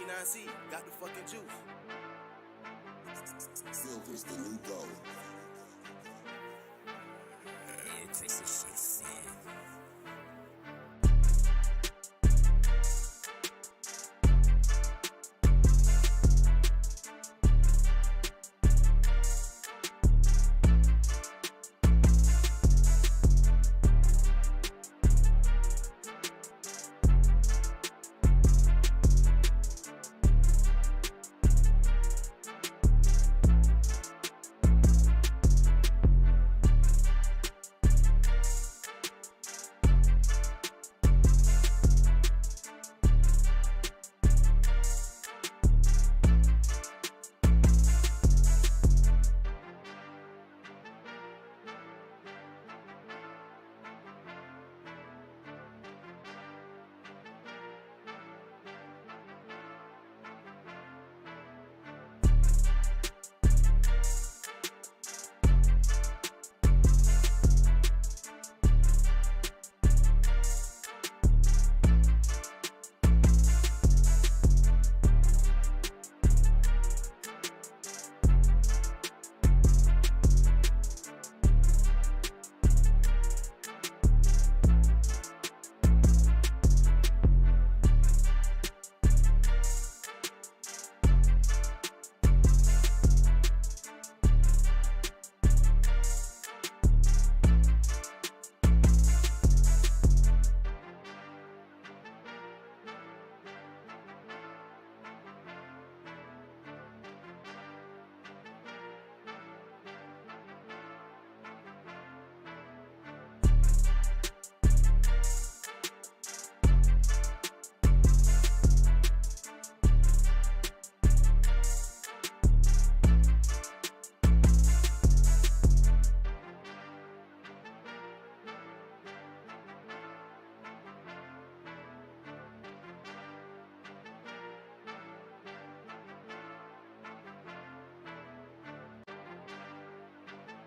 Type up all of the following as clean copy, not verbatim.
T9C got the fucking juice. Silver's the new gold. Press this shit, son.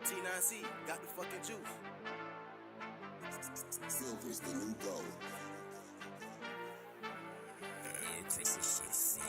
T9C got the fucking juice. Silver's the new gold. Press this shit, son.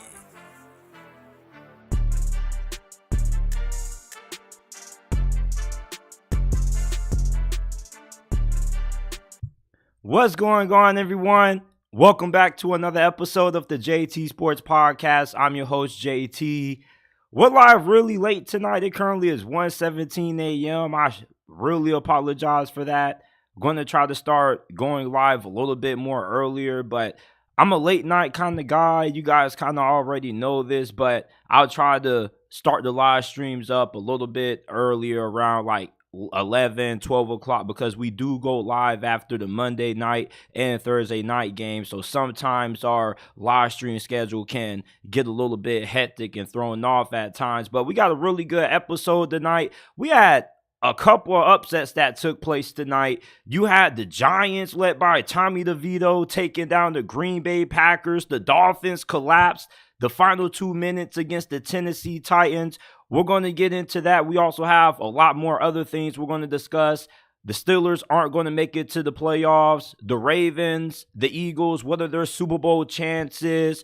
What's going on, everyone? Welcome back to another episode of the JT Sports Podcast. I'm your host, JT. We're live really late tonight. It currently is 1:17 a.m. I really apologize for that. I'm going to try to start going live a little bit more earlier, but I'm a late night kind of guy. You guys kind of already know this, but I'll try to start the live streams up a little bit earlier, around like 11, 12 o'clock, because we do go live after the Monday night and Thursday night game. So sometimes our live stream schedule can get a little bit hectic and thrown off at times. But we got a really good episode tonight. We had a couple of upsets that took place tonight. You had the Giants, led by Tommy DeVito, taking down the Green Bay Packers. The Dolphins collapsed the final 2 minutes against the Tennessee Titans. We're going to get into that. We also have a lot more other things we're going to discuss. The Steelers aren't going to make it to the playoffs. The Ravens, the Eagles, what are their Super Bowl chances?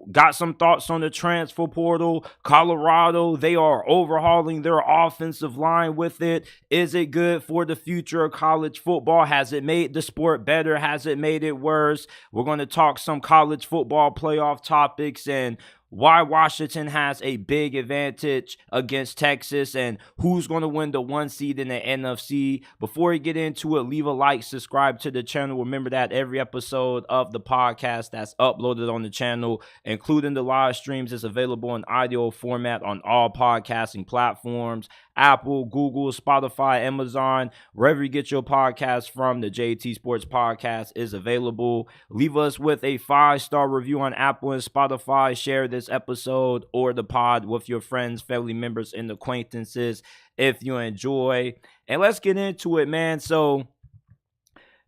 Got some thoughts on the transfer portal. Colorado, they are overhauling their offensive line with it. Is it good for the future of college football? Has it made the sport better? Has it made it worse? We're going to talk some college football playoff topics and why Washington has a big advantage against Texas and who's going to win the 1 seed in the NFC. Before we get into it, leave a like, subscribe to the channel. Remember that every episode of the podcast that's uploaded on the channel, including the live streams, is available in audio format on all podcasting platforms: Apple, Google, Spotify, Amazon, wherever you get your podcast from. The JT Sports Podcast is available. Leave us with a 5-star review on Apple and Spotify. Share this episode or the pod with your friends, family members, and acquaintances if you enjoy. And let's get into it, man. So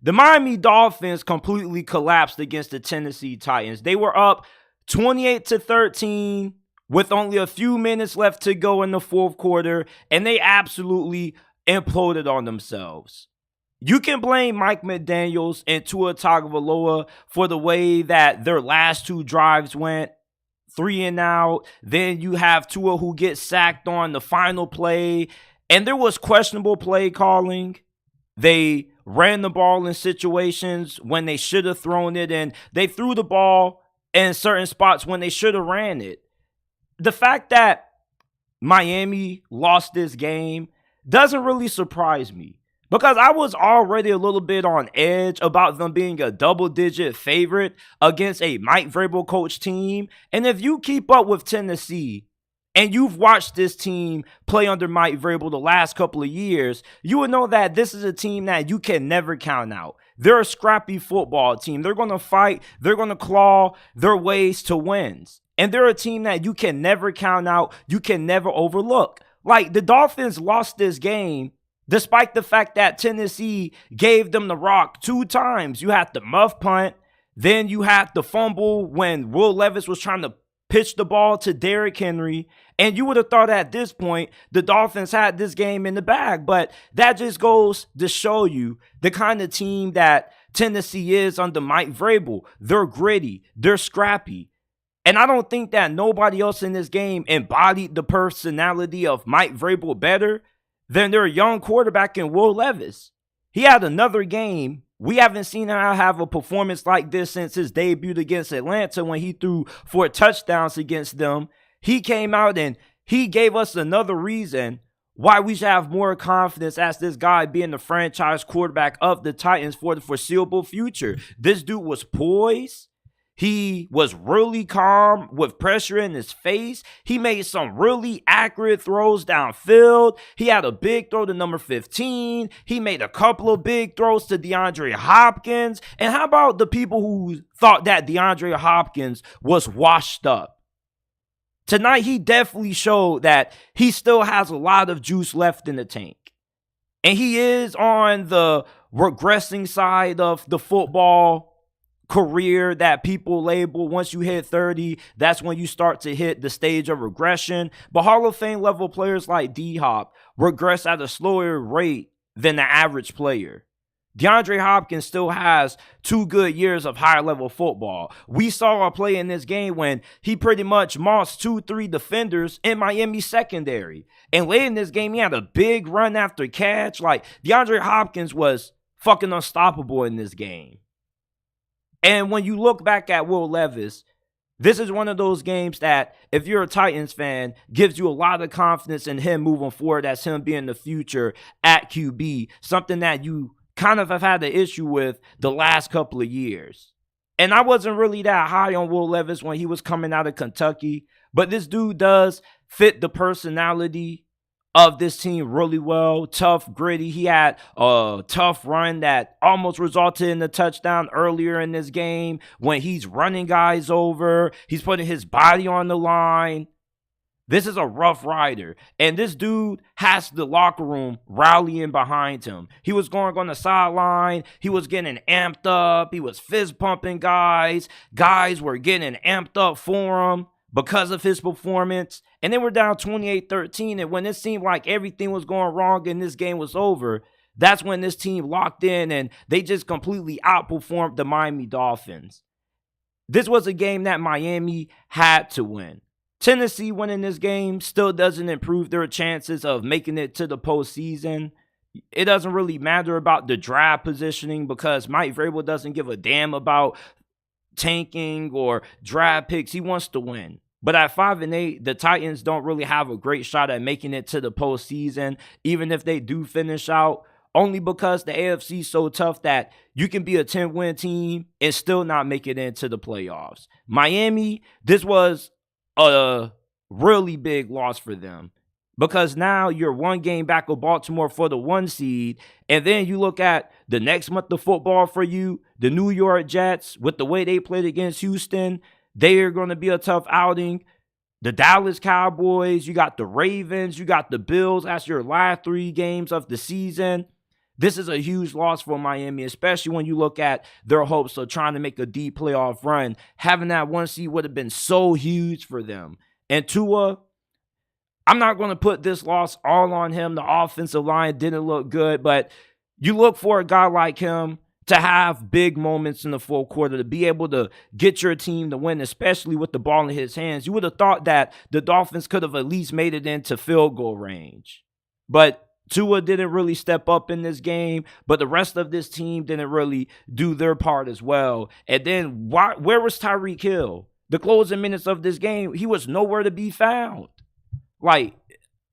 the Miami Dolphins completely collapsed against the Tennessee Titans. They were up 28-13 with only a few minutes left to go in the fourth quarter, and they absolutely imploded on themselves. You can blame Mike McDaniels and Tua Tagovailoa for the way that their last two drives went. 3 and out. Then you have Tua who gets sacked on the final play. And there was questionable play calling. They ran the ball in situations when they should have thrown it. And they threw the ball in certain spots when they should have ran it. The fact that Miami lost this game doesn't really surprise me because I was already a little bit on edge about them being a double-digit favorite against a Mike Vrabel coach team. And if you keep up with Tennessee and you've watched this team play under Mike Vrabel the last couple of years, you would know that this is a team that you can never count out. They're a scrappy football team. They're going to fight. They're going to claw their ways to wins. And they're a team that you can never count out. You can never overlook. Like, the Dolphins lost this game despite the fact that Tennessee gave them the rock 2 times. You had the muff punt. Then you had the fumble when Will Levis was trying to pitch the ball to Derrick Henry. And you would have thought at this point the Dolphins had this game in the bag. But that just goes to show you the kind of team that Tennessee is under Mike Vrabel. They're gritty. They're scrappy. And I don't think that nobody else in this game embodied the personality of Mike Vrabel better than their young quarterback in Will Levis. He had another game. We haven't seen him have a performance like this since his debut against Atlanta when he threw 4 touchdowns against them. He came out and he gave us another reason why we should have more confidence as this guy being the franchise quarterback of the Titans for the foreseeable future. This dude was poised. He was really calm with pressure in his face. He made some really accurate throws downfield. He had a big throw to number 15. He made a couple of big throws to DeAndre Hopkins. And how about the people who thought that DeAndre Hopkins was washed up? Tonight, he definitely showed that he still has a lot of juice left in the tank. And he is on the regressing side of the football career that people label once you hit 30, that's when you start to hit the stage of regression. But Hall of Fame level players like D-Hop regress at a slower rate than the average player. DeAndre Hopkins still has 2 good years of higher level football. We saw a play in this game when he pretty much mossed 2-3 defenders in Miami secondary. And late in this game, he had a big run after catch. Like, DeAndre Hopkins was fucking unstoppable in this game. And when you look back at Will Levis, this is one of those games that, if you're a Titans fan, gives you a lot of confidence in him moving forward as him being the future at QB, something that you kind of have had the issue with the last couple of years. And I wasn't really that high on Will Levis when he was coming out of Kentucky, but this dude does fit the personality of this team really well. Tough, gritty. He had a tough run that almost resulted in a touchdown earlier in this game when he's running guys over. He's putting his body on the line. This is a rough rider. And this dude has the locker room rallying behind him. He was going on the sideline. He was getting amped up. He was fist pumping guys. Guys were getting amped up for him because of his performance. And they were down 28-13. And when it seemed like everything was going wrong and this game was over, that's when this team locked in and they just completely outperformed the Miami Dolphins. This was a game that Miami had to win. Tennessee winning this game still doesn't improve their chances of making it to the postseason. It doesn't really matter about the draft positioning because Mike Vrabel doesn't give a damn about tanking or draft picks. He wants to win. But at 5-8, the Titans don't really have a great shot at making it to the postseason, even if they do finish out, only because the AFC is so tough that you can be a 10-win team and still not make it into the playoffs. Miami, this was a really big loss for them because now you're 1 game back of Baltimore for the 1 seed. And then you look at the next month of football for you, the New York Jets, with the way they played against Houston, they are going to be a tough outing. The Dallas Cowboys, you got the Ravens, you got the Bills as your last 3 games of the season. This is a huge loss for Miami, especially when you look at their hopes of trying to make a deep playoff run. Having that 1 seed would have been so huge for them. And Tua, I'm not going to put this loss all on him. The offensive line didn't look good, but you look for a guy like him to have big moments in the fourth quarter, to be able to get your team to win, especially with the ball in his hands. You would have thought that the Dolphins could have at least made it into field goal range. But Tua didn't really step up in this game, but the rest of this team didn't really do their part as well. And then where was Tyreek Hill? The closing minutes of this game, he was nowhere to be found. Like,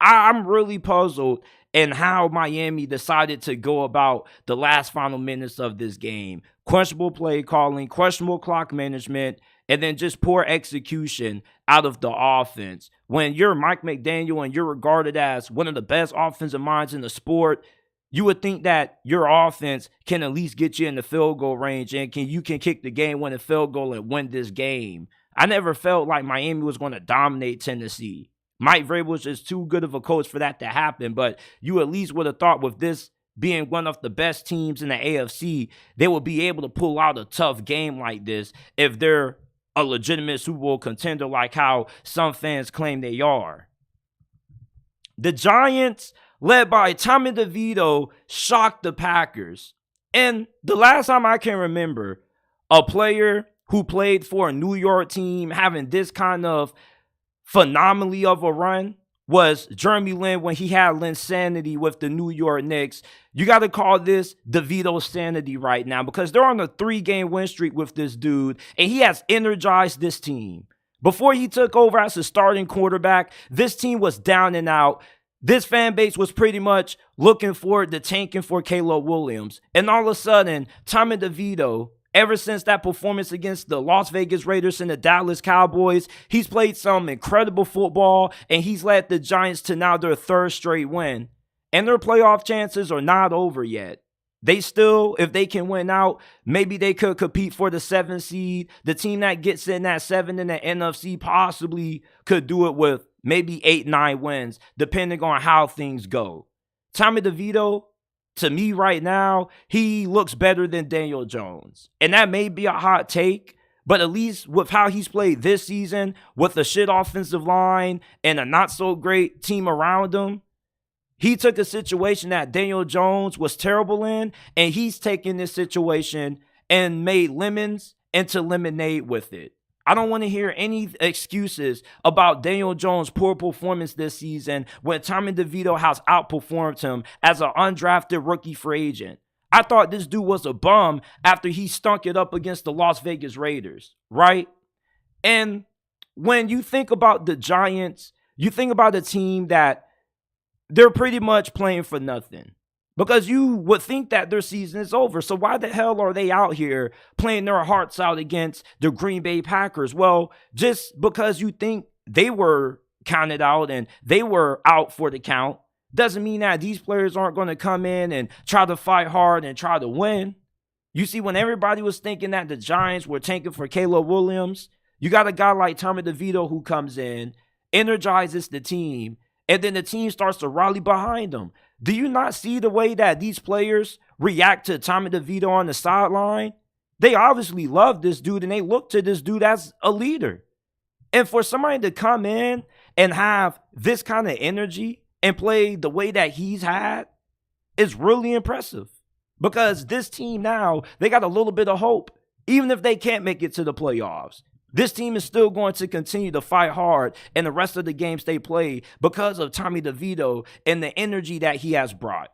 I'm really puzzled in how Miami decided to go about the last final minutes of this game. Questionable play calling, questionable clock management, and then just poor execution out of the offense. When you're Mike McDaniel and you're regarded as one of the best offensive minds in the sport, you would think that your offense can at least get you in the field goal range and you can kick the game-winning field goal and win this game. I never felt like Miami was going to dominate Tennessee. Mike Vrabel was just too good of a coach for that to happen, but you at least would have thought with this being one of the best teams in the AFC, they would be able to pull out a tough game like this if they're a legitimate Super Bowl contender like how some fans claim they are. The Giants, led by Tommy DeVito, shocked the Packers. And the last time I can remember a player who played for a New York team having this kind of phenomenally of a run was Jeremy Lin when he had Linsanity with the New York Knicks. You got to call this DeVito sanity right now because they're on a 3-game win streak with this dude, and he has energized this team. Before he took over as a starting quarterback, this team was down and out. This fan base was pretty much looking forward to tanking for Caleb Williams. And all of a sudden, Tommy DeVito, ever since that performance against the Las Vegas Raiders and the Dallas Cowboys, he's played some incredible football, and he's led the Giants to now their 3rd straight win. And their playoff chances are not over yet. They still, if they can win out, maybe they could compete for the 7th seed. The team that gets in that 7 in the NFC possibly could do it with maybe 8-9 wins, depending on how things go. Tommy DeVito, to me right now, he looks better than Daniel Jones. And that may be a hot take, but at least with how he's played this season, with a shit offensive line and a not-so-great team around him, he took a situation that Daniel Jones was terrible in, and he's taken this situation and made lemons into lemonade with it. I don't want to hear any excuses about Daniel Jones' poor performance this season when Tommy DeVito has outperformed him as an undrafted rookie free agent. I thought this dude was a bum after he stunk it up against the Las Vegas Raiders, right? And when you think about the Giants, you think about a team that they're pretty much playing for nothing. Because you would think that their season is over. So why the hell are they out here playing their hearts out against the Green Bay Packers? Well, just because you think they were counted out and they were out for the count doesn't mean that these players aren't going to come in and try to fight hard and try to win. You see, when everybody was thinking that the Giants were tanking for Caleb Williams, you got a guy like Tommy DeVito who comes in, energizes the team, and then the team starts to rally behind him. Do you not see the way that these players react to Tommy DeVito on the sideline? They obviously love this dude, and they look to this dude as a leader. And for somebody to come in and have this kind of energy and play the way that he's had is really impressive. Because this team now, they got a little bit of hope. Even if they can't make it to the playoffs, this team is still going to continue to fight hard in the rest of the games they play because of Tommy DeVito and the energy that he has brought.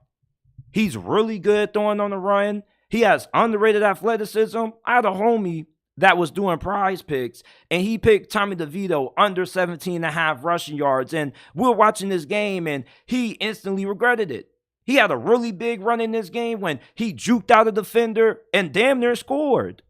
He's really good throwing on the run. He has underrated athleticism. I had a homie that was doing prize picks, and he picked Tommy DeVito under 17.5 rushing yards. And we were watching this game, and he instantly regretted it. He had a really big run in this game when he juked out a defender and damn near scored.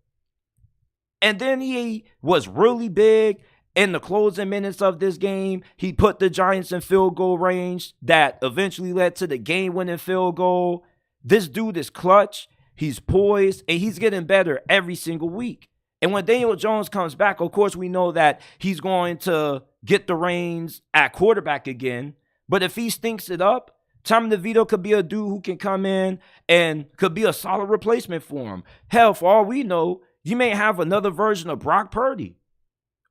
And then he was really big in the closing minutes of this game. He put the Giants in field goal range that eventually led to the game-winning field goal. This dude is clutch. He's poised, and he's getting better every single week. And when Daniel Jones comes back, of course, we know that he's going to get the reins at quarterback again. But if he stinks it up, Tommy DeVito could be a dude who can come in and could be a solid replacement for him. Hell, for all we know, you may have another version of Brock Purdy.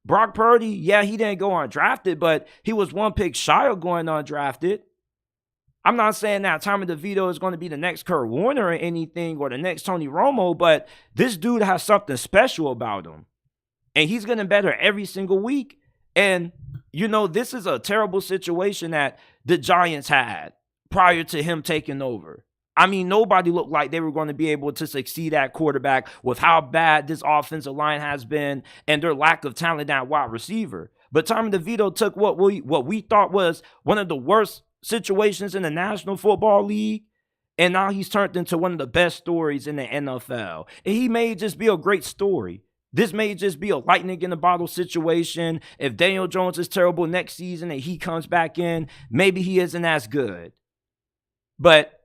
Brock Purdy, yeah, he didn't go undrafted, but he was one pick shy of going undrafted. I'm not saying that Tommy DeVito is going to be the next Kurt Warner or anything or the next Tony Romo, but this dude has something special about him. And he's getting better every single week. And, this is a terrible situation that the Giants had prior to him taking over. I mean, nobody looked like they were going to be able to succeed at quarterback with how bad this offensive line has been and their lack of talent at wide receiver. But Tommy DeVito took what we thought was one of the worst situations in the National Football League, and now he's turned into one of the best stories in the NFL. And he may just be a great story. This may just be a lightning in the bottle situation. If Daniel Jones is terrible next season and he comes back in, maybe he isn't as good. But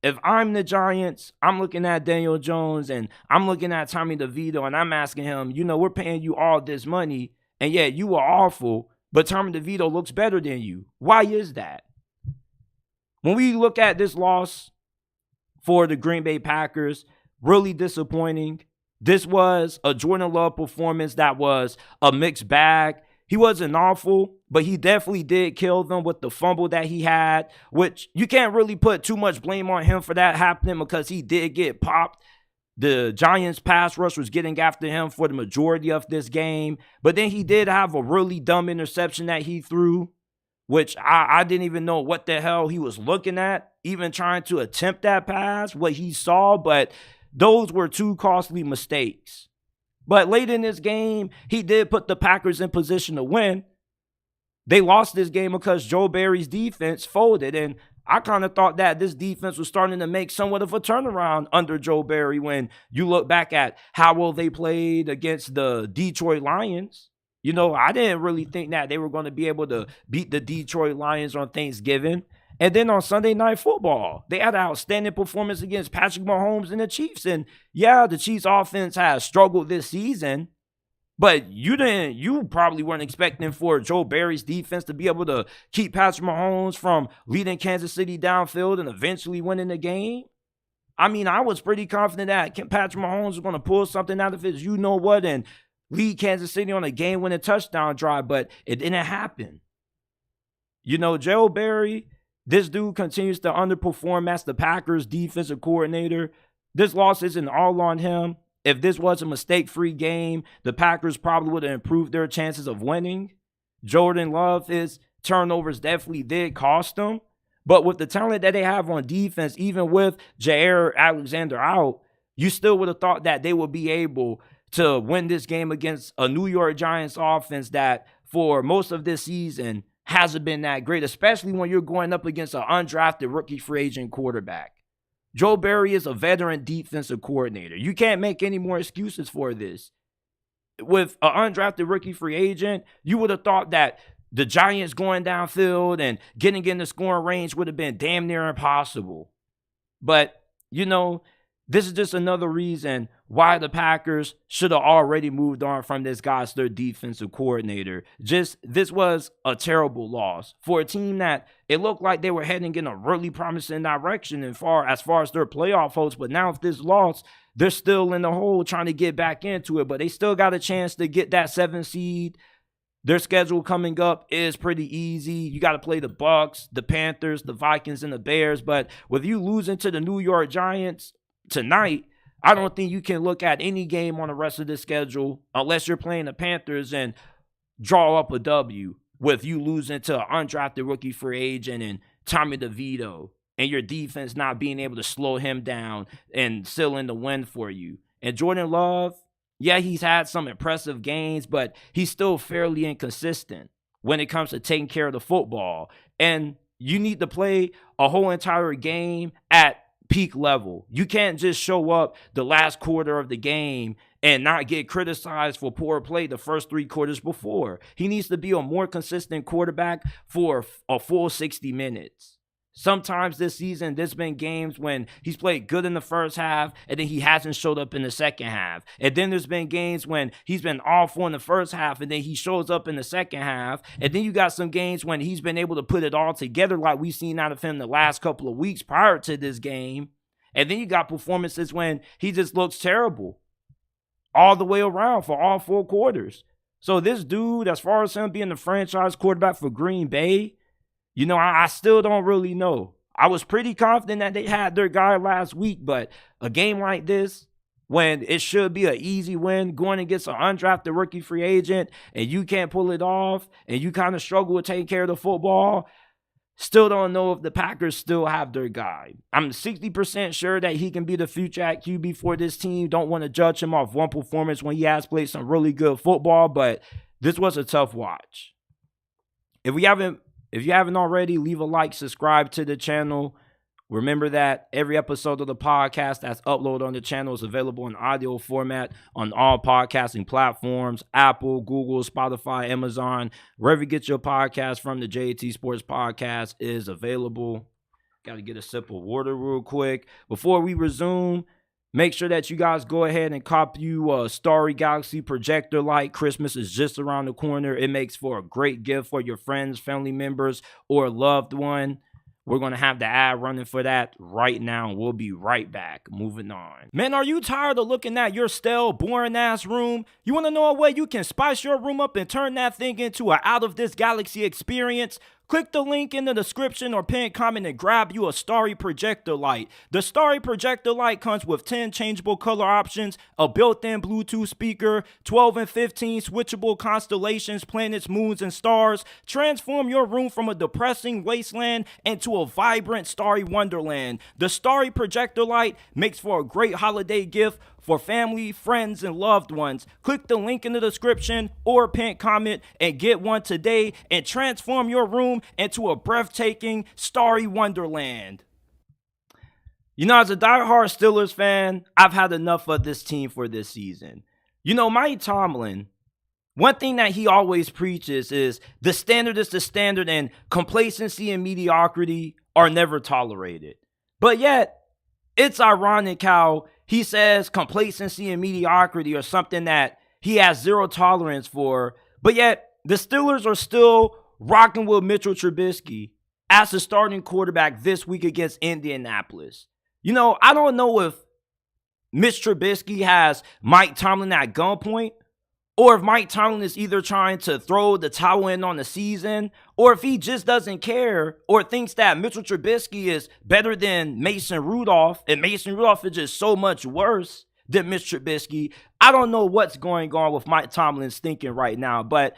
if I'm the Giants, I'm looking at Daniel Jones and I'm looking at Tommy DeVito and I'm asking him, we're paying you all this money and yet you are awful, but Tommy DeVito looks better than you. Why is that? When we look at this loss for the Green Bay Packers, really disappointing. This was a Jordan Love performance that was a mixed bag. He wasn't awful, but he definitely did kill them with the fumble that he had, which you can't really put too much blame on him for that happening because he did get popped. The Giants pass rush was getting after him for the majority of this game, but then he did have a really dumb interception that he threw, which I didn't even know what the hell he was looking at, even trying to attempt that pass, what he saw, but those were two costly mistakes. But late in this game, he did put the Packers in position to win. They lost this game because Joe Barry's defense folded. And I kind of thought that this defense was starting to make somewhat of a turnaround under Joe Barry when you look back at how well they played against the Detroit Lions. I didn't really think that they were going to be able to beat the Detroit Lions on Thanksgiving. And then on Sunday Night Football, they had an outstanding performance against Patrick Mahomes and the Chiefs. And yeah, the Chiefs offense has struggled this season, but you probably weren't expecting for Joe Barry's defense to be able to keep Patrick Mahomes from leading Kansas City downfield and eventually winning the game. I mean, I was pretty confident that Patrick Mahomes was going to pull something out of his you-know-what and lead Kansas City on a game-winning touchdown drive, but it didn't happen. Joe Barry, this dude continues to underperform as the Packers defensive coordinator. This loss isn't all on him. If this was a mistake-free game, the Packers probably would have improved their chances of winning. Jordan Love, his turnovers definitely did cost them. But with the talent that they have on defense, even with Jair Alexander out, you still would have thought that they would be able to win this game against a New York Giants offense that for most of this season hasn't been that great, especially when you're going up against an undrafted rookie free agent quarterback. Joe Barry is a veteran defensive coordinator. You can't make any more excuses for this. With an undrafted rookie free agent, you would have thought that the Giants going downfield and getting in the scoring range would have been damn near impossible. But, this is just another reason why the Packers should have already moved on from this guy as their defensive coordinator. This was a terrible loss for a team that it looked like they were heading in a really promising direction as far as their playoff hopes. But now with this loss, they're still in the hole trying to get back into it. But they still got a chance to get that 7th seed. Their schedule coming up is pretty easy. You got to play the Bucs, the Panthers, the Vikings, and the Bears. But with you losing to the New York Giants tonight, I don't think you can look at any game on the rest of the schedule unless you're playing the Panthers and draw up a W with you losing to an undrafted rookie free agent and Tommy DeVito and your defense not being able to slow him down and seal in the win for you. And Jordan Love, yeah, he's had some impressive gains, but he's still fairly inconsistent when it comes to taking care of the football. And you need to play a whole entire game at peak level. You can't just show up the last quarter of the game and not get criticized for poor play the first 3 quarters before. He needs to be a more consistent quarterback for a full 60 minutes. Sometimes this season, there's been games when he's played good in the first half and then he hasn't showed up in the second half. And then there's been games when he's been awful in the first half and then he shows up in the second half. And then you got some games when he's been able to put it all together like we've seen out of him the last couple of weeks prior to this game. And then you got performances when he just looks terrible all the way around for all 4 quarters. So this dude, as far as him being the franchise quarterback for Green Bay, I still don't really know. I was pretty confident that they had their guy last week, but a game like this, when it should be an easy win, going against an undrafted rookie free agent, and you can't pull it off, and you kind of struggle with taking care of the football, still don't know if the Packers still have their guy. I'm 60% sure that he can be the future at QB for this team. Don't want to judge him off one performance when he has played some really good football, but this was a tough watch. If you haven't already, leave a like, subscribe to the channel. Remember that every episode of the podcast that's uploaded on the channel is available in audio format on all podcasting platforms: Apple, Google, Spotify, Amazon. Wherever you get your podcast from, the JT Sports Podcast is available. Got to get a sip of water real quick. Before we resume, make sure that you guys go ahead and cop you a Starry Galaxy projector light. Christmas is just around the corner. It makes for a great gift for your friends, family members, or a loved one. We're going to have the ad running for that right now. We'll be right back. Moving on. Man, are you tired of looking at your stale, boring-ass room? You want to know a way you can spice your room up and turn that thing into an out-of-this-galaxy experience? Click the link in the description or pinned comment and grab you a Starry projector light. The Starry projector light comes with 10 changeable color options, a built-in Bluetooth speaker, 12 and 15 switchable constellations, planets, moons, and stars. Transform your room from a depressing wasteland into a vibrant starry wonderland. The Starry projector light makes for a great holiday gift for family, friends, and loved ones. Click the link in the description or pinned comment and get one today and transform your room into a breathtaking, starry wonderland. You know, as a diehard Steelers fan, I've had enough of this team for this season. You know, Mike Tomlin, one thing that he always preaches is the standard is the standard, and complacency and mediocrity are never tolerated. But yet, it's ironic how he says complacency and mediocrity are something that he has zero tolerance for, but yet the Steelers are still rocking with Mitchell Trubisky as the starting quarterback this week against Indianapolis. You know, I don't know if Mitch Trubisky has Mike Tomlin at gunpoint, or if Mike Tomlin is either trying to throw the towel in on the season, or if he just doesn't care, or thinks that Mitchell Trubisky is better than Mason Rudolph, and Mason Rudolph is just so much worse than Mitch Trubisky. I don't know what's going on with Mike Tomlin's thinking right now, but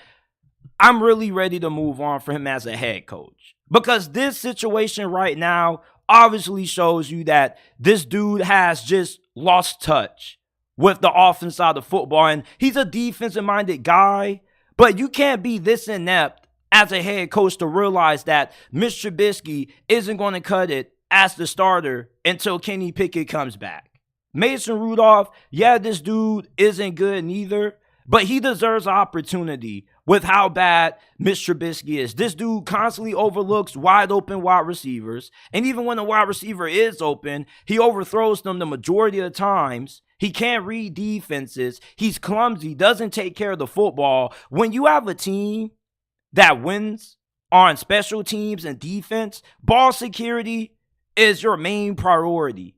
I'm really ready to move on for him as a head coach. Because this situation right now obviously shows you that this dude has just lost touch with the offense side of football, and he's a defensive-minded guy, but you can't be this inept as a head coach to realize that Mitch Trubisky isn't going to cut it as the starter until Kenny Pickett comes back. Mason Rudolph, yeah, this dude isn't good neither, but he deserves an opportunity with how bad Mitch Trubisky is. This dude constantly overlooks wide open wide receivers, and even when the wide receiver is open, he overthrows them the majority of the times. He can't read defenses. He's clumsy, doesn't take care of the football. When you have a team that wins on special teams and defense, ball security is your main priority.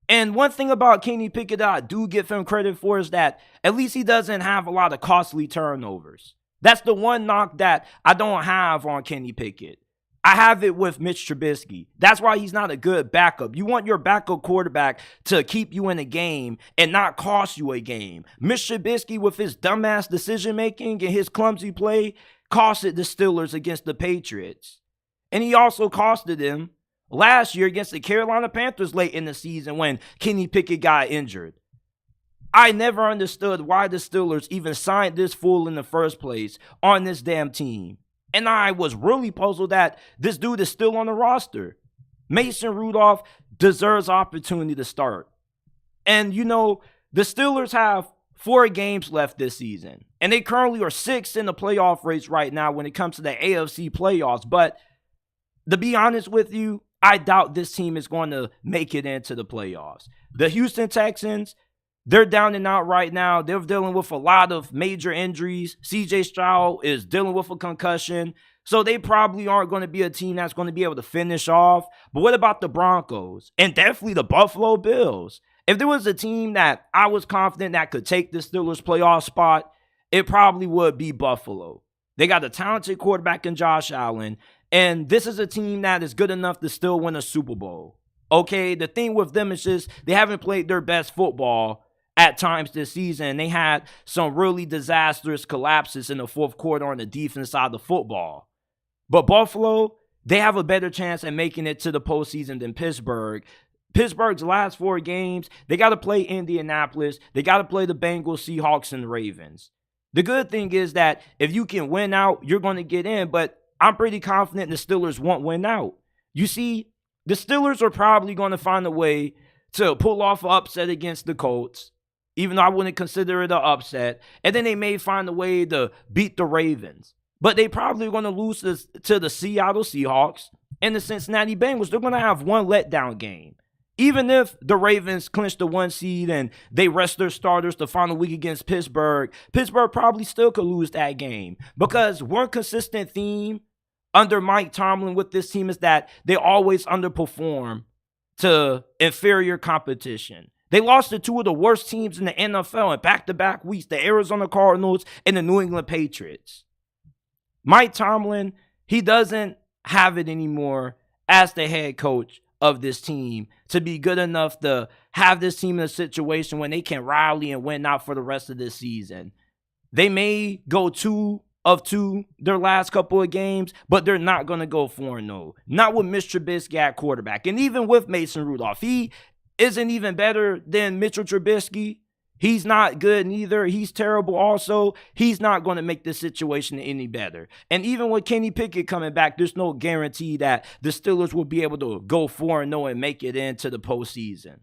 And one thing about Kenny Pickett that I do give him credit for is that at least he doesn't have a lot of costly turnovers. That's the one knock that I don't have on Kenny Pickett. I have it with Mitch Trubisky. That's why he's not a good backup. You want your backup quarterback to keep you in a game and not cost you a game. Mitch Trubisky, with his dumbass decision-making and his clumsy play, costed the Steelers against the Patriots. And he also costed them last year against the Carolina Panthers late in the season when Kenny Pickett got injured. I never understood why the Steelers even signed this fool in the first place on this damn team. And I was really puzzled that this dude is still on the roster. Mason Rudolph deserves opportunity to start. And, you know, the Steelers have 4 games left this season. And they currently are 6th in the playoff race right now when it comes to the AFC playoffs. But to be honest with you, I doubt this team is going to make it into the playoffs. The Houston Texans, they're down and out right now. They're dealing with a lot of major injuries. CJ Stroud is dealing with a concussion. So they probably aren't going to be a team that's going to be able to finish off. But what about the Broncos? And definitely the Buffalo Bills. If there was a team that I was confident that could take the Steelers playoff spot, it probably would be Buffalo. They got a talented quarterback in Josh Allen. And this is a team that is good enough to still win a Super Bowl. Okay, the thing with them is just they haven't played their best football at times this season. They had some really disastrous collapses in the fourth quarter on the defense side of the football. But Buffalo, they have a better chance at making it to the postseason than Pittsburgh. Pittsburgh's last 4 games, they got to play Indianapolis. They got to play the Bengals, Seahawks, and the Ravens. The good thing is that if you can win out, you're going to get in. But I'm pretty confident the Steelers won't win out. You see, the Steelers are probably going to find a way to pull off an upset against the Colts, even though I wouldn't consider it an upset. And then they may find a way to beat the Ravens. But they probably going to lose to the Seattle Seahawks and the Cincinnati Bengals. They're going to have one letdown game. Even if the Ravens clinch the 1 seed and they rest their starters the final week against Pittsburgh, Pittsburgh probably still could lose that game. Because one consistent theme under Mike Tomlin with this team is that they always underperform to inferior competition. They lost to 2 of the worst teams in the NFL in back-to-back weeks, the Arizona Cardinals and the New England Patriots. Mike Tomlin, he doesn't have it anymore as the head coach of this team to be good enough to have this team in a situation when they can rally and win out for the rest of this season. They may go 2 of 2 their last couple of games, but they're not going to go 4-0. Not with Mitch Trubisky at quarterback. And even with Mason Rudolph, he isn't even better than Mitchell Trubisky. He's not good neither. He's terrible also. He's not going to make this situation any better. And even with Kenny Pickett coming back, there's no guarantee that the Steelers will be able to go 4-0 and make it into the postseason.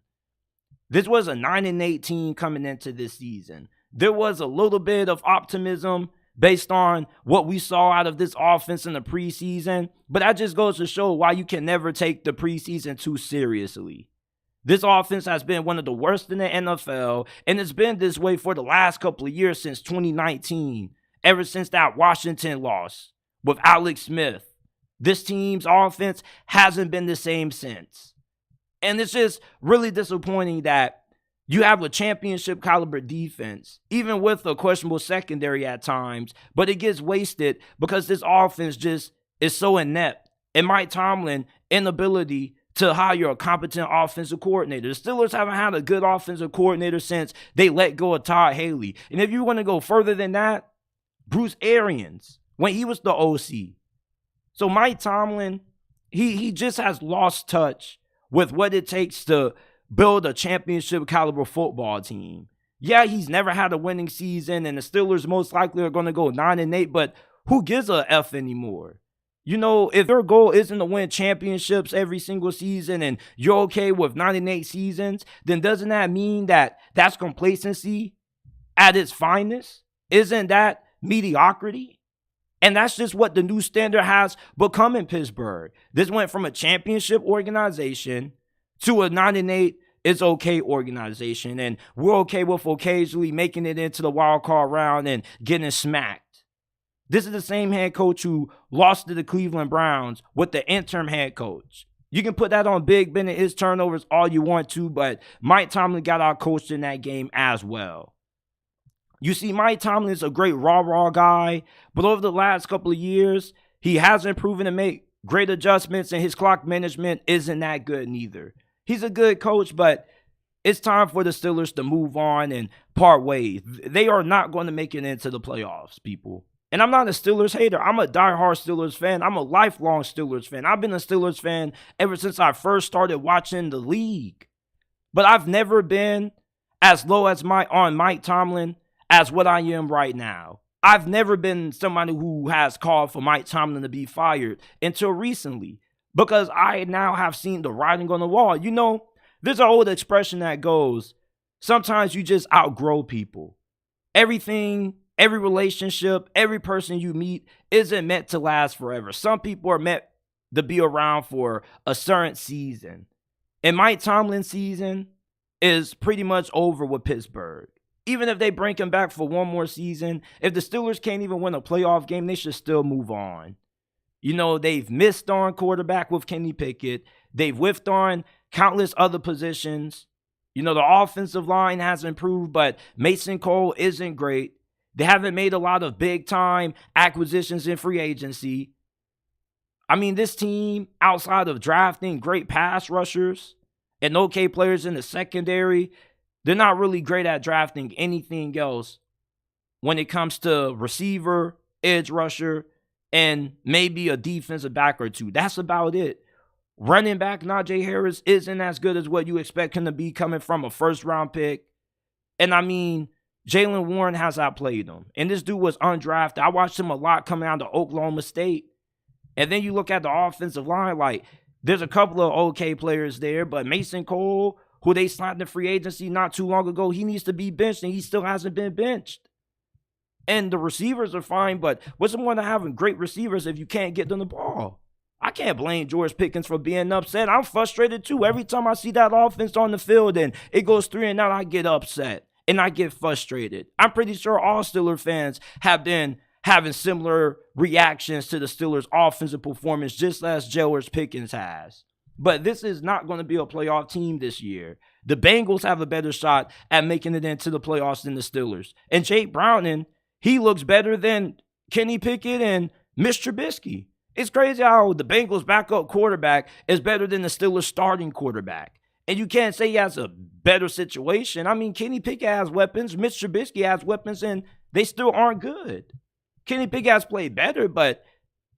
This was a 9-8 team coming into this season. There was a little bit of optimism based on what we saw out of this offense in the preseason, but that just goes to show why you can never take the preseason too seriously. This offense has been one of the worst in the NFL, and it's been this way for the last couple of years since 2019, ever since that Washington loss with Alex Smith. This team's offense hasn't been the same since. And it's just really disappointing that you have a championship caliber defense, even with a questionable secondary at times, but it gets wasted because this offense just is so inept. And Mike Tomlin, inability to hire a competent offensive coordinator. The Steelers haven't had a good offensive coordinator since they let go of Todd Haley. And if you want to go further than that, Bruce Arians, when he was the OC. So Mike Tomlin, he just has lost touch with what it takes to build a championship caliber football team. Yeah, he's never had a winning season, and the Steelers most likely are going to go 9-8, but who gives a F anymore? You know, if your goal isn't to win championships every single season and you're okay with 9-8 seasons, then doesn't that mean that that's complacency at its finest? Isn't that mediocrity? And that's just what the new standard has become in Pittsburgh. This went from a championship organization to a 9-8 is okay organization. And we're okay with occasionally making it into the wild card round and getting smacked. This is the same head coach who lost to the Cleveland Browns with the interim head coach. You can put that on Big Ben and his turnovers all you want to, but Mike Tomlin got out coached in that game as well. You see, Mike Tomlin is a great raw guy, but over the last couple of years, he hasn't proven to make great adjustments, and his clock management isn't that good neither. He's a good coach, but it's time for the Steelers to move on and part ways. They are not going to make it into the playoffs, people. And I'm not a Steelers hater. I'm a diehard Steelers fan. I'm a lifelong Steelers fan. I've been a Steelers fan ever since I first started watching the league. But I've never been as low as on Mike Tomlin as what I am right now. I've never been somebody who has called for Mike Tomlin to be fired until recently, because I now have seen the writing on the wall. You know, there's an old expression that goes, sometimes you just outgrow people. Every relationship, every person you meet isn't meant to last forever. Some people are meant to be around for a certain season. And Mike Tomlin's season is pretty much over with Pittsburgh. Even if they bring him back for one more season, if the Steelers can't even win a playoff game, they should still move on. You know, they've missed on quarterback with Kenny Pickett. They've whiffed on countless other positions. You know, the offensive line has improved, but Mason Cole isn't great. They haven't made a lot of big-time acquisitions in free agency. I mean, this team, outside of drafting great pass rushers and okay players in the secondary, they're not really great at drafting anything else when it comes to receiver, edge rusher, and maybe a defensive back or two. That's about it. Running back Najee Harris isn't as good as what you expect him to be coming from a first-round pick. And I mean, Jalen Warren has outplayed him. And this dude was undrafted. I watched him a lot coming out of Oklahoma State. And then you look at the offensive line, like, there's a couple of okay players there, but Mason Cole, who they signed in free agency not too long ago, he needs to be benched, and he still hasn't been benched. And the receivers are fine, but what's the point of having great receivers if you can't get them the ball? I can't blame George Pickens for being upset. I'm frustrated too. Every time I see that offense on the field and it goes 3-and-out, I get upset and I get frustrated. I'm pretty sure all Steelers fans have been having similar reactions to the Steelers' offensive performance, just as George Pickens has. But this is not going to be a playoff team this year. The Bengals have a better shot at making it into the playoffs than the Steelers. And Jake Browning, he looks better than Kenny Pickett and Mitch Trubisky. It's crazy how the Bengals' backup quarterback is better than the Steelers' starting quarterback. And you can't say he has a better situation. I mean, Kenny Pickett has weapons, Mitch Trubisky has weapons, and they still aren't good. Kenny Pickett has played better, but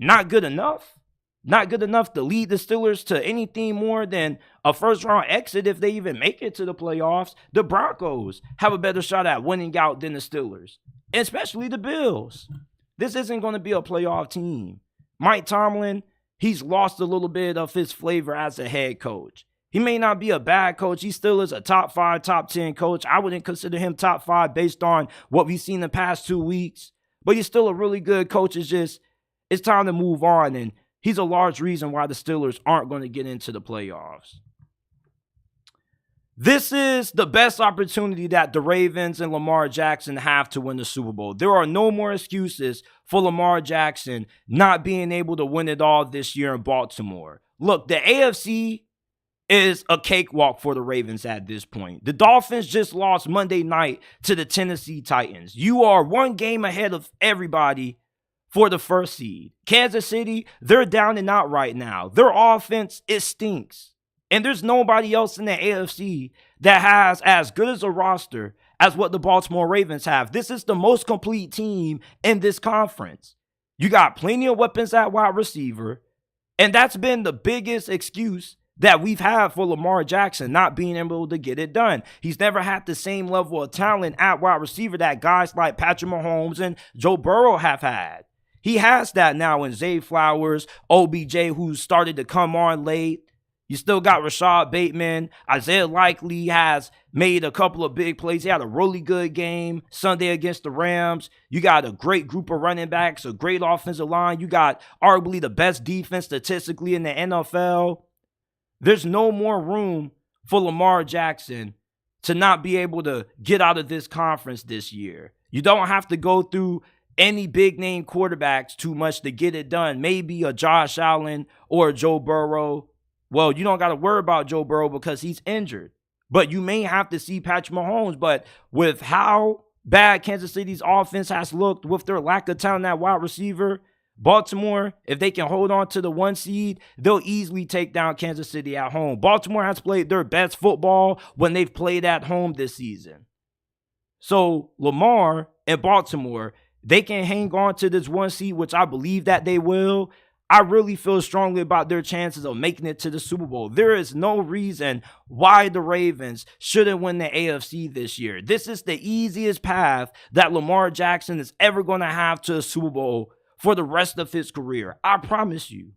not good enough. Not good enough to lead the Steelers to anything more than a first-round exit if they even make it to the playoffs. The Broncos have a better shot at winning out than the Steelers, especially the Bills. This isn't going to be a playoff team. Mike Tomlin, he's lost a little bit of his flavor as a head coach. He may not be a bad coach. He still is a top 5, top 10 coach. I wouldn't consider him top 5 based on what we've seen the past 2 weeks. But he's still a really good coach. It's time to move on. And he's a large reason why the Steelers aren't going to get into the playoffs. This is the best opportunity that the Ravens and Lamar Jackson have to win the Super Bowl. There are no more excuses for Lamar Jackson not being able to win it all this year in Baltimore. Look, the AFC is a cakewalk for the Ravens at this point. The Dolphins just lost Monday night to the Tennessee Titans. You are one game ahead of everybody for the first seed. Kansas City, they're down and out right now. Their offense, it stinks. And there's nobody else in the AFC that has as good as a roster as what the Baltimore Ravens have. This is the most complete team in this conference. You got plenty of weapons at wide receiver, and that's been the biggest excuse that we've had for Lamar Jackson not being able to get it done. He's never had the same level of talent at wide receiver that guys like Patrick Mahomes and Joe Burrow have had. He has that now in Zay Flowers, OBJ, who started to come on late. You still got Rashad Bateman. Isaiah Likely has made a couple of big plays. He had a really good game Sunday against the Rams. You got a great group of running backs, a great offensive line. You got arguably the best defense statistically in the NFL. There's no more room for Lamar Jackson to not be able to get out of this conference this year. You don't have to go through any big-name quarterbacks too much to get it done. Maybe a Josh Allen or a Joe Burrow. Well, you don't got to worry about Joe Burrow because he's injured. But you may have to see Patrick Mahomes. But with how bad Kansas City's offense has looked with their lack of talent at wide receiver, Baltimore, if they can hold on to the 1 seed, they'll easily take down Kansas City at home. Baltimore has played their best football when they've played at home this season. So Lamar and Baltimore, they can hang on to this 1 seed, which I believe that they will. I really feel strongly about their chances of making it to the Super Bowl. There is no reason why the Ravens shouldn't win the AFC this year. This is the easiest path that Lamar Jackson is ever going to have to a Super Bowl for the rest of his career. I promise you.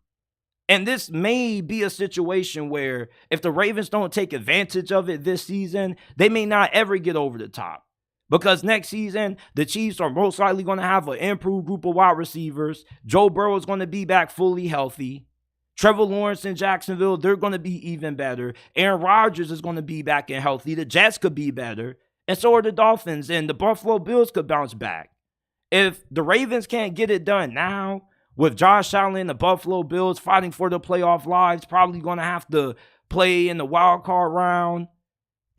And this may be a situation where if the Ravens don't take advantage of it this season, they may not ever get over the top. Because next season, the Chiefs are most likely going to have an improved group of wide receivers. Joe Burrow is going to be back fully healthy. Trevor Lawrence in Jacksonville, they're going to be even better. Aaron Rodgers is going to be back and healthy. The Jets could be better. And so are the Dolphins. And the Buffalo Bills could bounce back. If the Ravens can't get it done now, with Josh Allen and the Buffalo Bills fighting for the playoff lives, probably going to have to play in the wild card round,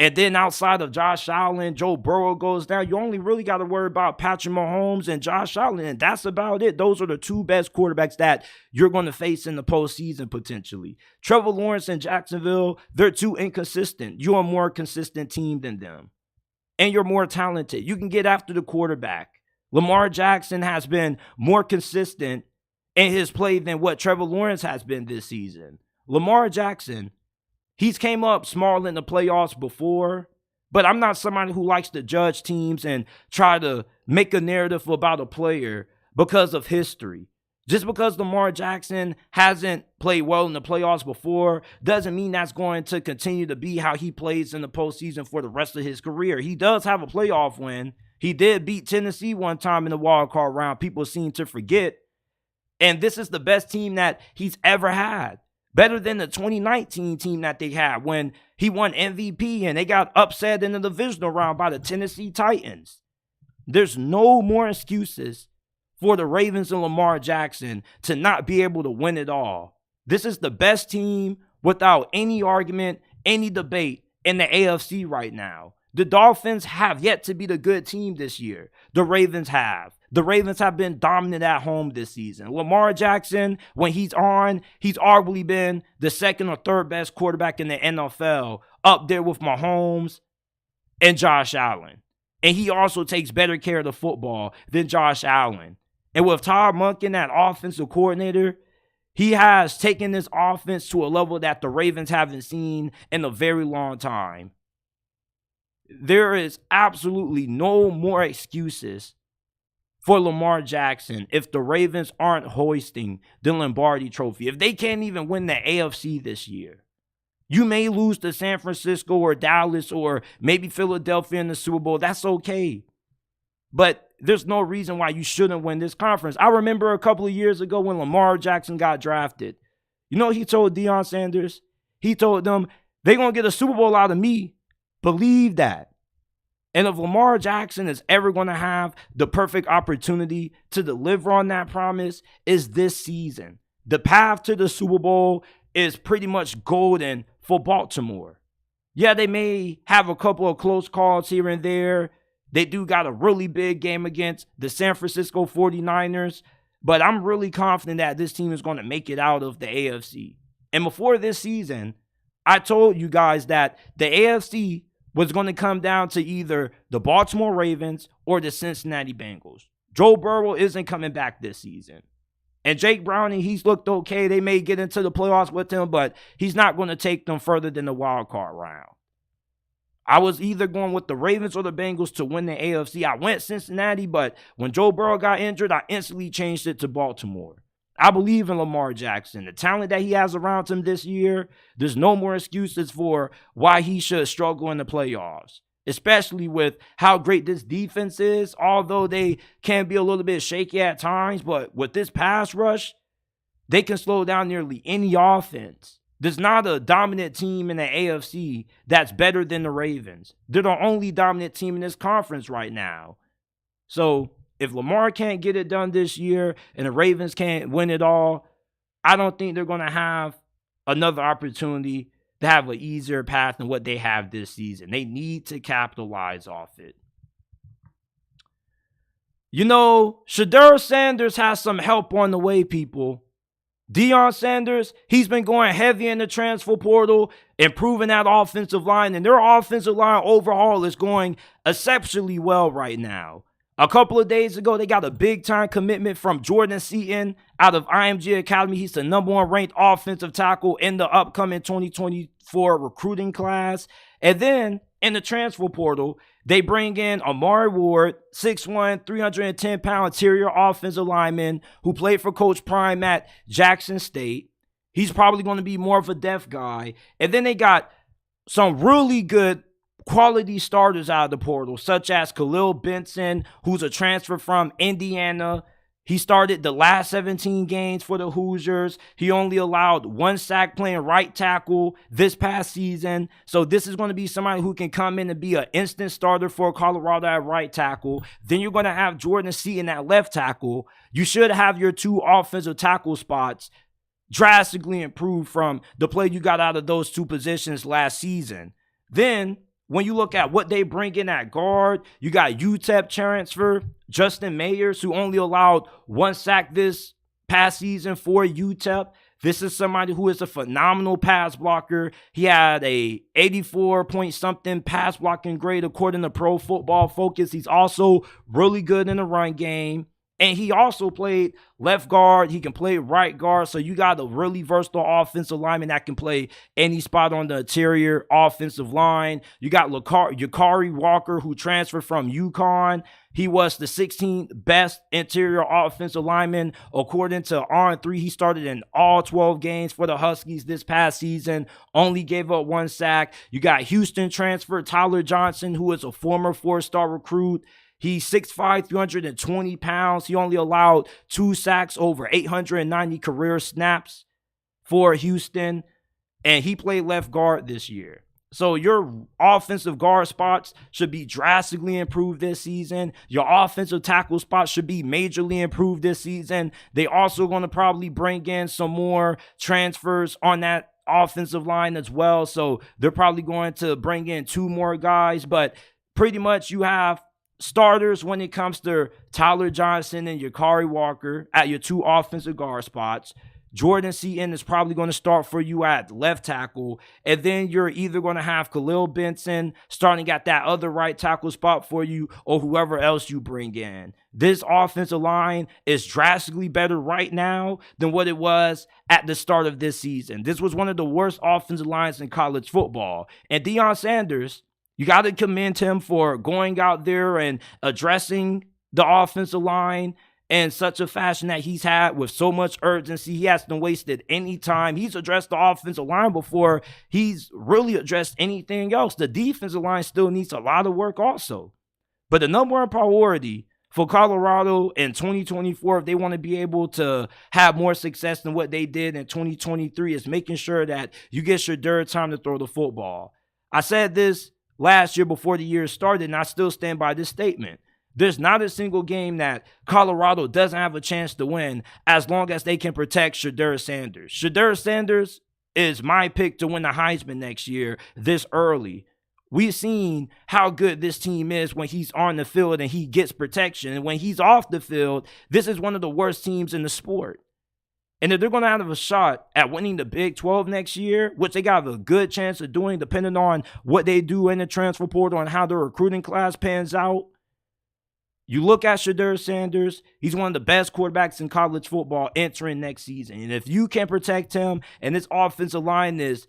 And then outside of Josh Allen, Joe Burrow goes down. You only really got to worry about Patrick Mahomes and Josh Allen, and that's about it. Those are the two best quarterbacks that you're going to face in the postseason potentially. Trevor Lawrence and Jacksonville, they're too inconsistent. You're a more consistent team than them, and you're more talented. You can get after the quarterback. Lamar Jackson has been more consistent in his play than what Trevor Lawrence has been this season. Lamar Jackson, he's came up small in the playoffs before, but I'm not somebody who likes to judge teams and try to make a narrative about a player because of history. Just because Lamar Jackson hasn't played well in the playoffs before doesn't mean that's going to continue to be how he plays in the postseason for the rest of his career. He does have a playoff win. He did beat Tennessee one time in the wild card round. People seem to forget. And this is the best team that he's ever had. Better than the 2019 team that they had when he won MVP and they got upset in the divisional round by the Tennessee Titans. There's no more excuses for the Ravens and Lamar Jackson to not be able to win it all. This is the best team without any argument, any debate in the AFC right now. The Dolphins have yet to be the good team this year. The Ravens have. The Ravens have been dominant at home this season. Lamar Jackson, when he's on, he's arguably been the second or third best quarterback in the NFL, up there with Mahomes and Josh Allen. And he also takes better care of the football than Josh Allen. And with Todd Monken, that offensive coordinator, he has taken this offense to a level that the Ravens haven't seen in a very long time. There is absolutely no more excuses for Lamar Jackson if the Ravens aren't hoisting the Lombardi Trophy. If they can't even win the AFC this year, you may lose to San Francisco or Dallas or maybe Philadelphia in the Super Bowl. That's okay. But there's no reason why you shouldn't win this conference. I remember a couple of years ago when Lamar Jackson got drafted. You know what he told Deion Sanders? He told them, they're going to get a Super Bowl out of me. Believe that. And if Lamar Jackson is ever going to have the perfect opportunity to deliver on that promise, is this season. The path to the Super Bowl is pretty much golden for Baltimore. Yeah, they may have a couple of close calls here and there. They do got a really big game against the San Francisco 49ers. But I'm really confident that this team is going to make it out of the AFC. And before this season, I told you guys that the AFC was going to come down to either the Baltimore Ravens or the Cincinnati Bengals. Joe Burrow isn't coming back this season. And Jake Browning, he's looked okay. They may get into the playoffs with him, but he's not going to take them further than the wild card round. I was either going with the Ravens or the Bengals to win the AFC. I went Cincinnati, but when Joe Burrow got injured, I instantly changed it to Baltimore. I believe in Lamar Jackson. The talent that he has around him this year, there's no more excuses for why he should struggle in the playoffs, especially with how great this defense is, although they can be a little bit shaky at times. But with this pass rush, they can slow down nearly any offense. There's not a dominant team in the AFC that's better than the Ravens. They're the only dominant team in this conference right now. So if Lamar can't get it done this year and the Ravens can't win it all, I don't think they're going to have another opportunity to have an easier path than what they have this season. They need to capitalize off it. You know, Shedeur Sanders has some help on the way, people. Deion Sanders, he's been going heavy in the transfer portal, improving that offensive line, and their offensive line overhaul is going exceptionally well right now. A couple of days ago, they got a big-time commitment from Jordan Seaton out of IMG Academy. He's the number one ranked offensive tackle in the upcoming 2024 recruiting class. And then in the transfer portal, they bring in Amari Ward, 6'1", 310-pound interior offensive lineman who played for Coach Prime at Jackson State. He's probably going to be more of a depth guy. And then they got some really good quality starters out of the portal, such as Khalil Benson, who's a transfer from Indiana. He started the last 17 games for the Hoosiers. He only allowed 1 sack playing right tackle this past season. So this is going to be somebody who can come in and be an instant starter for Colorado at right tackle. Then you're going to have Jordan Seaton at left tackle. You should have your 2 offensive tackle spots drastically improved from the play you got out of those 2 positions last season. Then when you look at what they bring in at guard, you got UTEP transfer Justin Mayers, who only allowed 1 sack this past season for UTEP. This is somebody who is a phenomenal pass blocker. He had a 84 point something pass blocking grade according to Pro Football Focus. He's also really good in the run game. And he also played left guard. He can play right guard. So you got a really versatile offensive lineman that can play any spot on the interior offensive line. You got Yakari Walker, who transferred from UConn. He was the 16th best interior offensive lineman. According to On3, he started in all 12 games for the Huskies this past season. Only gave up 1 sack. You got Houston transfer Tyler Johnson, who is a former 4-star recruit. He's 6'5", 320 pounds. He only allowed 2 sacks over 890 career snaps for Houston. And he played left guard this year. So your offensive guard spots should be drastically improved this season. Your offensive tackle spots should be majorly improved this season. They also going to probably bring in some more transfers on that offensive line as well. So they're probably going to bring in 2 more guys. But pretty much you have starters when it comes to Tyler Johnson and Yakari Walker at your 2 offensive guard spots. Jordan Seaton is probably going to start for you at left tackle. And then you're either going to have Khalil Benson starting at that other right tackle spot for you, or whoever else you bring in. This offensive line is drastically better right now than what it was at the start of this season. This was one of the worst offensive lines in college football. And Deion Sanders, you got to commend him for going out there and addressing the offensive line in such a fashion that he's had with so much urgency. He hasn't wasted any time. He's addressed the offensive line before he's really addressed anything else. The defensive line still needs a lot of work also. But the number one priority for Colorado in 2024, if they want to be able to have more success than what they did in 2023, is making sure that you get Shedeur time to throw the football. I said this last year before the year started, and I still stand by this statement. There's not a single game that Colorado doesn't have a chance to win as long as they can protect Shedeur Sanders. Shedeur Sanders is my pick to win the Heisman next year this early. We've seen how good this team is when he's on the field and he gets protection. And when he's off the field, this is one of the worst teams in the sport. And if they're going to have a shot at winning the Big 12 next year, which they got a good chance of doing depending on what they do in the transfer portal and how their recruiting class pans out, you look at Shedeur Sanders, he's one of the best quarterbacks in college football entering next season. And if you can protect him and this offensive line is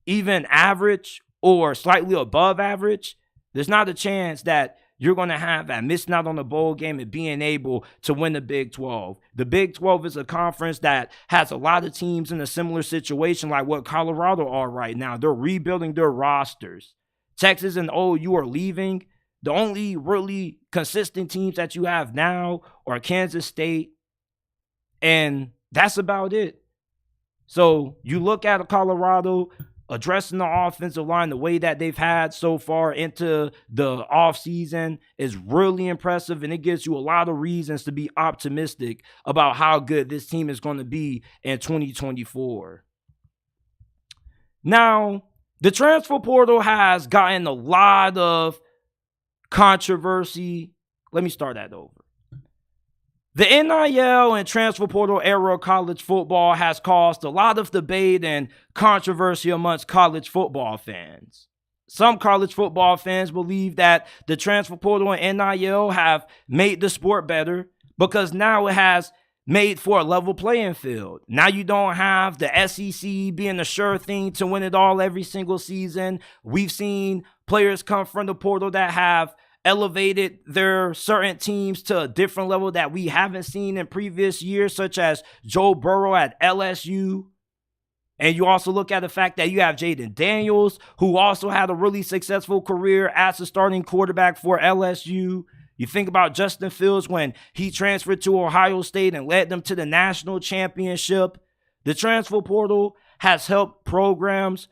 even average or slightly above average, there's not a chance that you're going to have that missing out on the bowl game and being able to win the Big 12. The Big 12 is a conference that has a lot of teams in a similar situation like what Colorado are right now. They're rebuilding their rosters. Texas and OU are leaving. The only really consistent teams that you have now are Kansas State, and that's about it. So you look at Colorado addressing the offensive line the way that they've had so far into the offseason is really impressive, and it gives you a lot of reasons to be optimistic about how good this team is going to be in 2024. Now, the transfer portal has gotten a lot of controversy. Let me start that over. The NIL and transfer portal era of college football has caused a lot of debate and controversy amongst college football fans. Some college football fans believe that the transfer portal and NIL have made the sport better because now it has made for a level playing field. Now you don't have the SEC being a sure thing to win it all every single season. We've seen players come from the portal that have elevated their certain teams to a different level that we haven't seen in previous years, such as Joe Burrow at LSU. And you also look at the fact that you have Jaden Daniels, who also had a really successful career as a starting quarterback for LSU. You think about Justin Fields when he transferred to Ohio State and led them to the national championship. The transfer portal has helped programs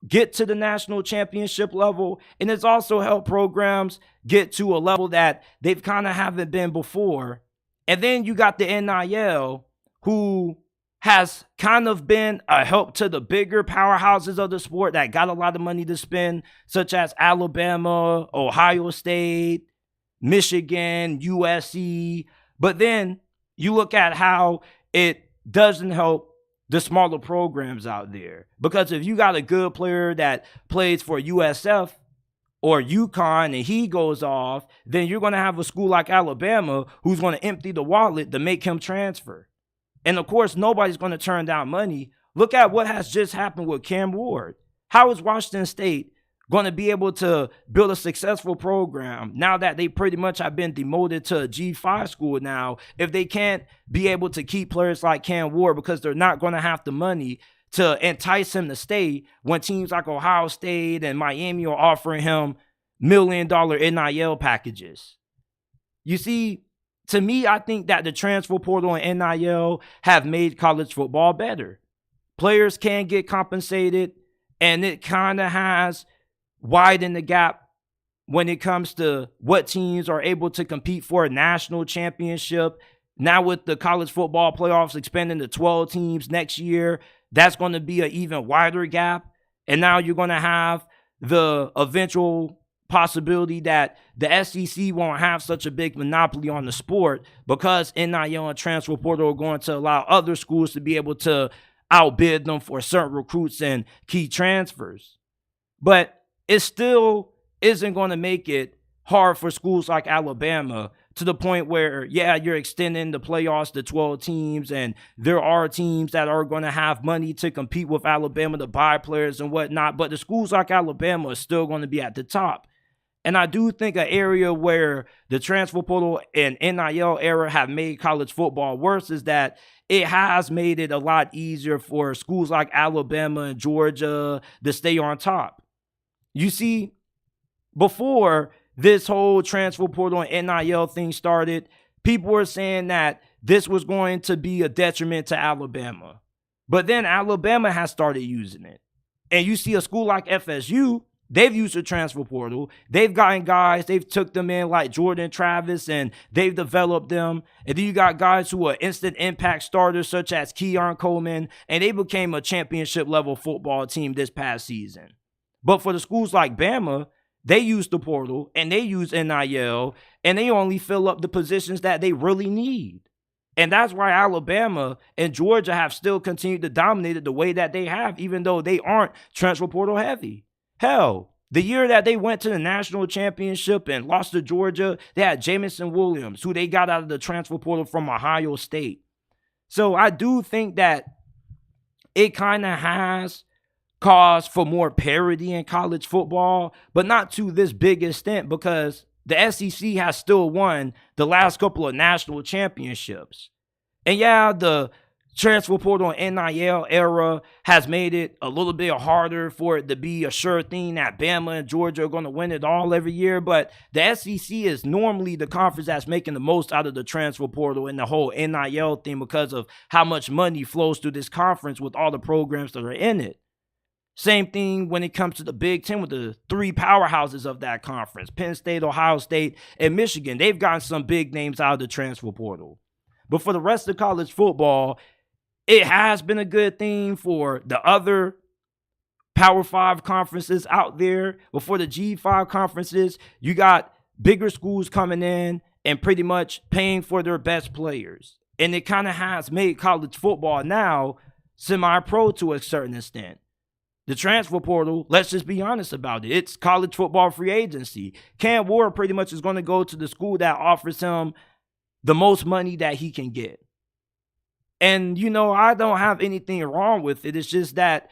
get to the national championship level, and it's also helped programs get to a level that they've kind of haven't been before. And then you got the NIL, who has kind of been a help to the bigger powerhouses of the sport that got a lot of money to spend, such as Alabama, Ohio State, Michigan, USC. But then you look at how it doesn't help the smaller programs out there. Because if you got a good player that plays for USF or UConn and he goes off, then you're going to have a school like Alabama who's going to empty the wallet to make him transfer. And of course, nobody's going to turn down money. Look at what has just happened with Cam Ward. How is Washington State going to be able to build a successful program now that they pretty much have been demoted to a G5 school now if they can't be able to keep players like Cam Ward because they're not going to have the money to entice him to stay when teams like Ohio State and Miami are offering him $1 million NIL packages? You see, to me, I think that the transfer portal and NIL have made college football better. Players can get compensated, and it kind of has widened the gap when it comes to what teams are able to compete for a national championship. Now with the college football playoffs expanding to 12 teams next year, that's going to be an even wider gap. And now you're going to have the eventual possibility that the SEC won't have such a big monopoly on the sport because NIL and transfer portal are going to allow other schools to be able to outbid them for certain recruits and key transfers. But it still isn't going to make it hard for schools like Alabama to the point where, yeah, you're extending the playoffs to 12 teams, and there are teams that are going to have money to compete with Alabama to buy players and whatnot, but the schools like Alabama are still going to be at the top. And I do think an area where the transfer portal and NIL era have made college football worse is that it has made it a lot easier for schools like Alabama and Georgia to stay on top. You see, before this whole transfer portal and NIL thing started, people were saying that this was going to be a detriment to Alabama. But then Alabama has started using it. And you see a school like FSU, they've used the transfer portal. They've gotten guys, they've took them in like Jordan Travis, and they've developed them. And then you got guys who are instant impact starters such as Keon Coleman, and they became a championship level football team this past season. But for the schools like Bama, they use the portal and they use NIL and they only fill up the positions that they really need. And that's why Alabama and Georgia have still continued to dominate it the way that they have, even though they aren't transfer portal heavy. Hell, the year that they went to the national championship and lost to Georgia, they had Jamison Williams, who they got out of the transfer portal from Ohio State. So I do think that it kind of has cause for more parity in college football, but not to this big extent because the SEC has still won the last couple of national championships. And yeah, the transfer portal and NIL era has made it a little bit harder for it to be a sure thing that Bama and Georgia are going to win it all every year. But the SEC is normally the conference that's making the most out of the transfer portal and the whole NIL thing because of how much money flows through this conference with all the programs that are in it. Same thing when it comes to the Big Ten with the three powerhouses of that conference, Penn State, Ohio State, and Michigan. They've gotten some big names out of the transfer portal. But for the rest of college football, it has been a good thing for the other Power 5 conferences out there. But for the G5 conferences, you got bigger schools coming in and pretty much paying for their best players. And it kind of has made college football now semi-pro to a certain extent. The transfer portal, let's just be honest about it. It's college football free agency. Cam Ward pretty much is going to go to the school that offers him the most money that he can get. And, I don't have anything wrong with it. It's just that,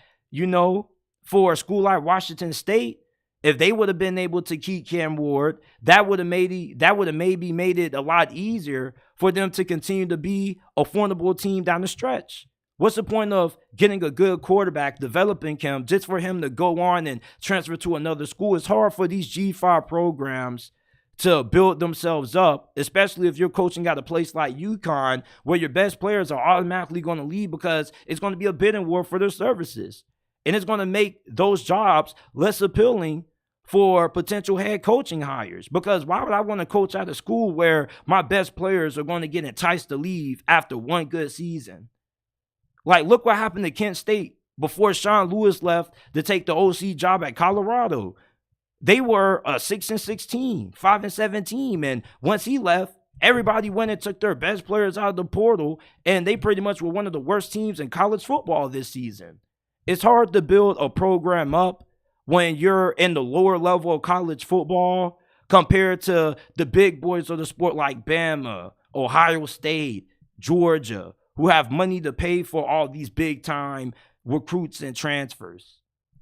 for a school like Washington State, if they would have been able to keep Cam Ward, that would have maybe made it a lot easier for them to continue to be a formidable team down the stretch. What's the point of getting a good quarterback, developing him, just for him to go on and transfer to another school? It's hard for these G5 programs to build themselves up, especially if you're coaching at a place like UConn, where your best players are automatically going to leave because it's going to be a bidding war for their services. And it's going to make those jobs less appealing for potential head coaching hires. Because why would I want to coach at a school where my best players are going to get enticed to leave after one good season? Like, look what happened to Kent State before Sean Lewis left to take the OC job at Colorado. They were a 6-16, 5-7 team. And once he left, everybody went and took their best players out of the portal, and they pretty much were one of the worst teams in college football this season. It's hard to build a program up when you're in the lower level of college football compared to the big boys of the sport like Bama, Ohio State, Georgia, who have money to pay for all these big-time recruits and transfers.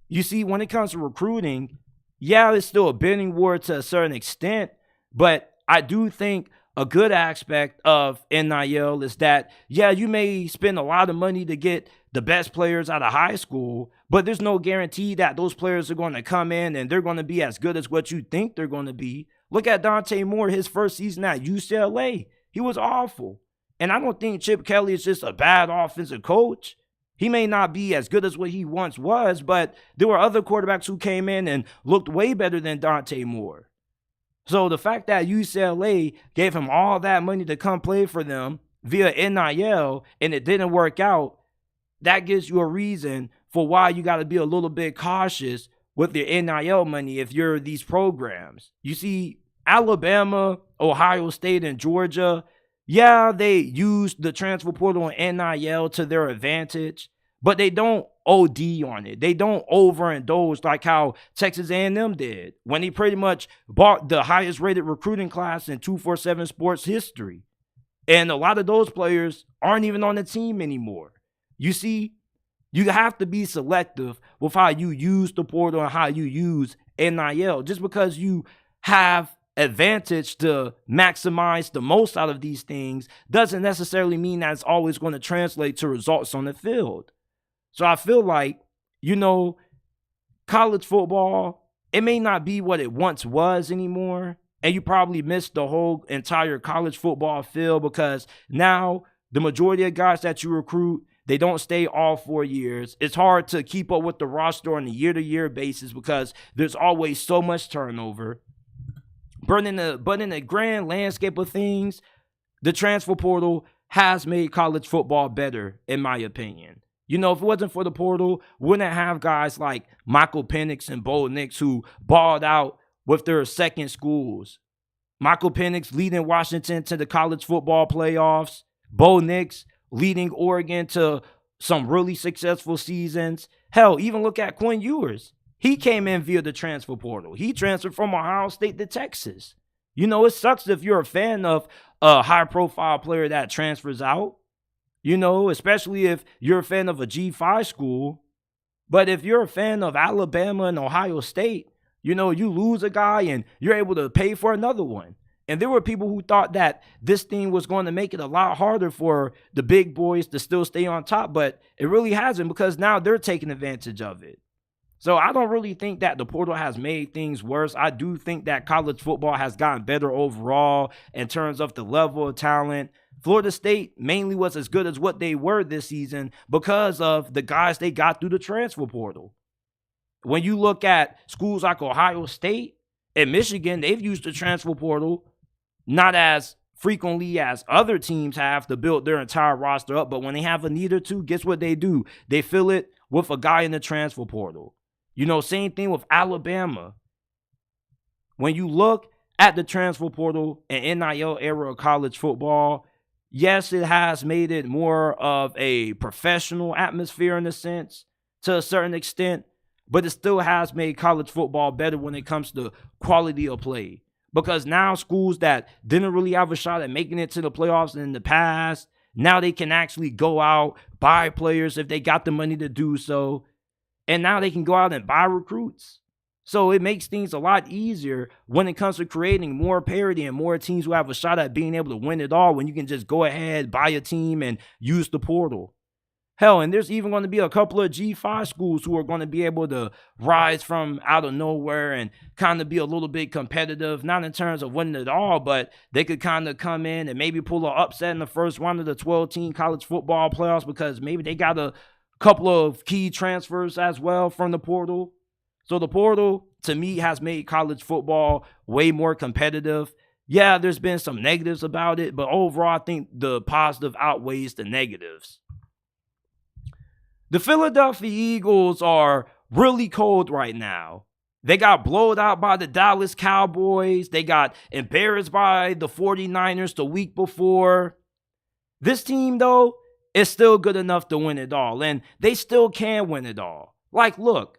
You see, when it comes to recruiting, yeah, it's still a bidding war to a certain extent, but I do think a good aspect of NIL is that, yeah, you may spend a lot of money to get the best players out of high school, but there's no guarantee that those players are going to come in and they're going to be as good as what you think they're going to be. Look at Dante Moore, his first season at UCLA. He was awful. And I don't think Chip Kelly is just a bad offensive coach. He may not be as good as what he once was, but there were other quarterbacks who came in and looked way better than Dante Moore. So the fact that UCLA gave him all that money to come play for them via NIL and it didn't work out, that gives you a reason for why you got to be a little bit cautious with your NIL money if you're these programs. You see, Alabama, Ohio State, and Georgia, yeah, they used the transfer portal and NIL to their advantage, but they don't OD on it. They don't overindulge like how Texas A&M did when he pretty much bought the highest rated recruiting class in 247 sports history. And a lot of those players aren't even on the team anymore. You see, you have to be selective with how you use the portal and how you use NIL. Just because you have advantage to maximize the most out of these things doesn't necessarily mean that it's always going to translate to results on the field. So I feel like, college football, it may not be what it once was anymore. And you probably missed the whole entire college football field because now the majority of guys that you recruit, they don't stay all 4 years. It's hard to keep up with the roster on a year-to-year basis because there's always so much turnover. But in the grand landscape of things, the transfer portal has made college football better, in my opinion. If it wasn't for the portal, we wouldn't have guys like Michael Penix and Bo Nix who balled out with their second schools. Michael Penix leading Washington to the college football playoffs. Bo Nix leading Oregon to some really successful seasons. Hell, even look at Quinn Ewers. He came in via the transfer portal. He transferred from Ohio State to Texas. It sucks if you're a fan of a high-profile player that transfers out, especially if you're a fan of a G5 school. But if you're a fan of Alabama and Ohio State, you lose a guy and you're able to pay for another one. And there were people who thought that this thing was going to make it a lot harder for the big boys to still stay on top, but it really hasn't because now they're taking advantage of it. So I don't really think that the portal has made things worse. I do think that college football has gotten better overall in terms of the level of talent. Florida State mainly was as good as what they were this season because of the guys they got through the transfer portal. When you look at schools like Ohio State and Michigan, they've used the transfer portal not as frequently as other teams have to build their entire roster up. But when they have a need or two, guess what they do? They fill it with a guy in the transfer portal. Same thing with Alabama. When you look at the transfer portal and NIL era of college football, yes, it has made it more of a professional atmosphere in a sense, to a certain extent, but it still has made college football better when it comes to quality of play. Because now schools that didn't really have a shot at making it to the playoffs in the past, now they can actually go out, buy players if they got the money to do so. And now they can go out and buy recruits. So it makes things a lot easier when it comes to creating more parity and more teams who have a shot at being able to win it all when you can just go ahead, buy a team, and use the portal. Hell, and there's even going to be a couple of G5 schools who are going to be able to rise from out of nowhere and kind of be a little bit competitive, not in terms of winning it all, but they could kind of come in and maybe pull an upset in the first round of the 12-team college football playoffs because maybe they got a couple of key transfers as well from the portal. So the portal, to me, has made college football way more competitive. Yeah, there's been some negatives about it, but overall, I think the positive outweighs the negatives. The Philadelphia Eagles are really cold right now. They got blown out by the Dallas Cowboys. They got embarrassed by the 49ers the week before. This team, though, is still good enough to win it all, and they still can win it all. Like, look,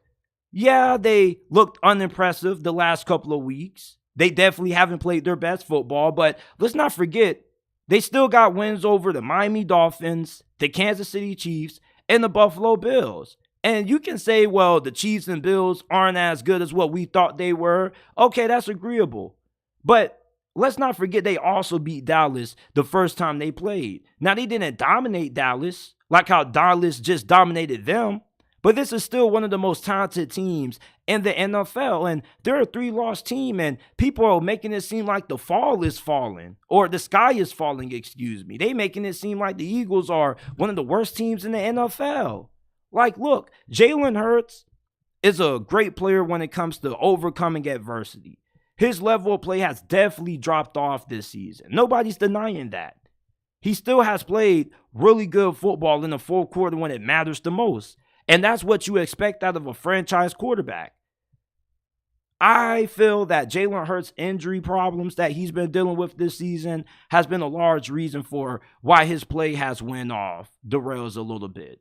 yeah, they looked unimpressive the last couple of weeks. They definitely haven't played their best football, but let's not forget, they still got wins over the Miami Dolphins, the Kansas City Chiefs, and the Buffalo Bills. And you can say, well, the Chiefs and Bills aren't as good as what we thought they were. Okay, that's agreeable. But let's not forget they also beat Dallas the first time they played. Now, they didn't dominate Dallas like how Dallas just dominated them. But this is still one of the most talented teams in the NFL. And they're a 3-loss team. And people are making it seem like the fall is falling. Or the sky is falling, excuse me. They making it seem like the Eagles are one of the worst teams in the NFL. Like, look, Jalen Hurts is a great player when it comes to overcoming adversity. His level of play has definitely dropped off this season. Nobody's denying that. He still has played really good football in the fourth quarter when it matters the most. And that's what you expect out of a franchise quarterback. I feel that Jalen Hurts' injury problems that he's been dealing with this season has been a large reason for why his play has went off the rails a little bit.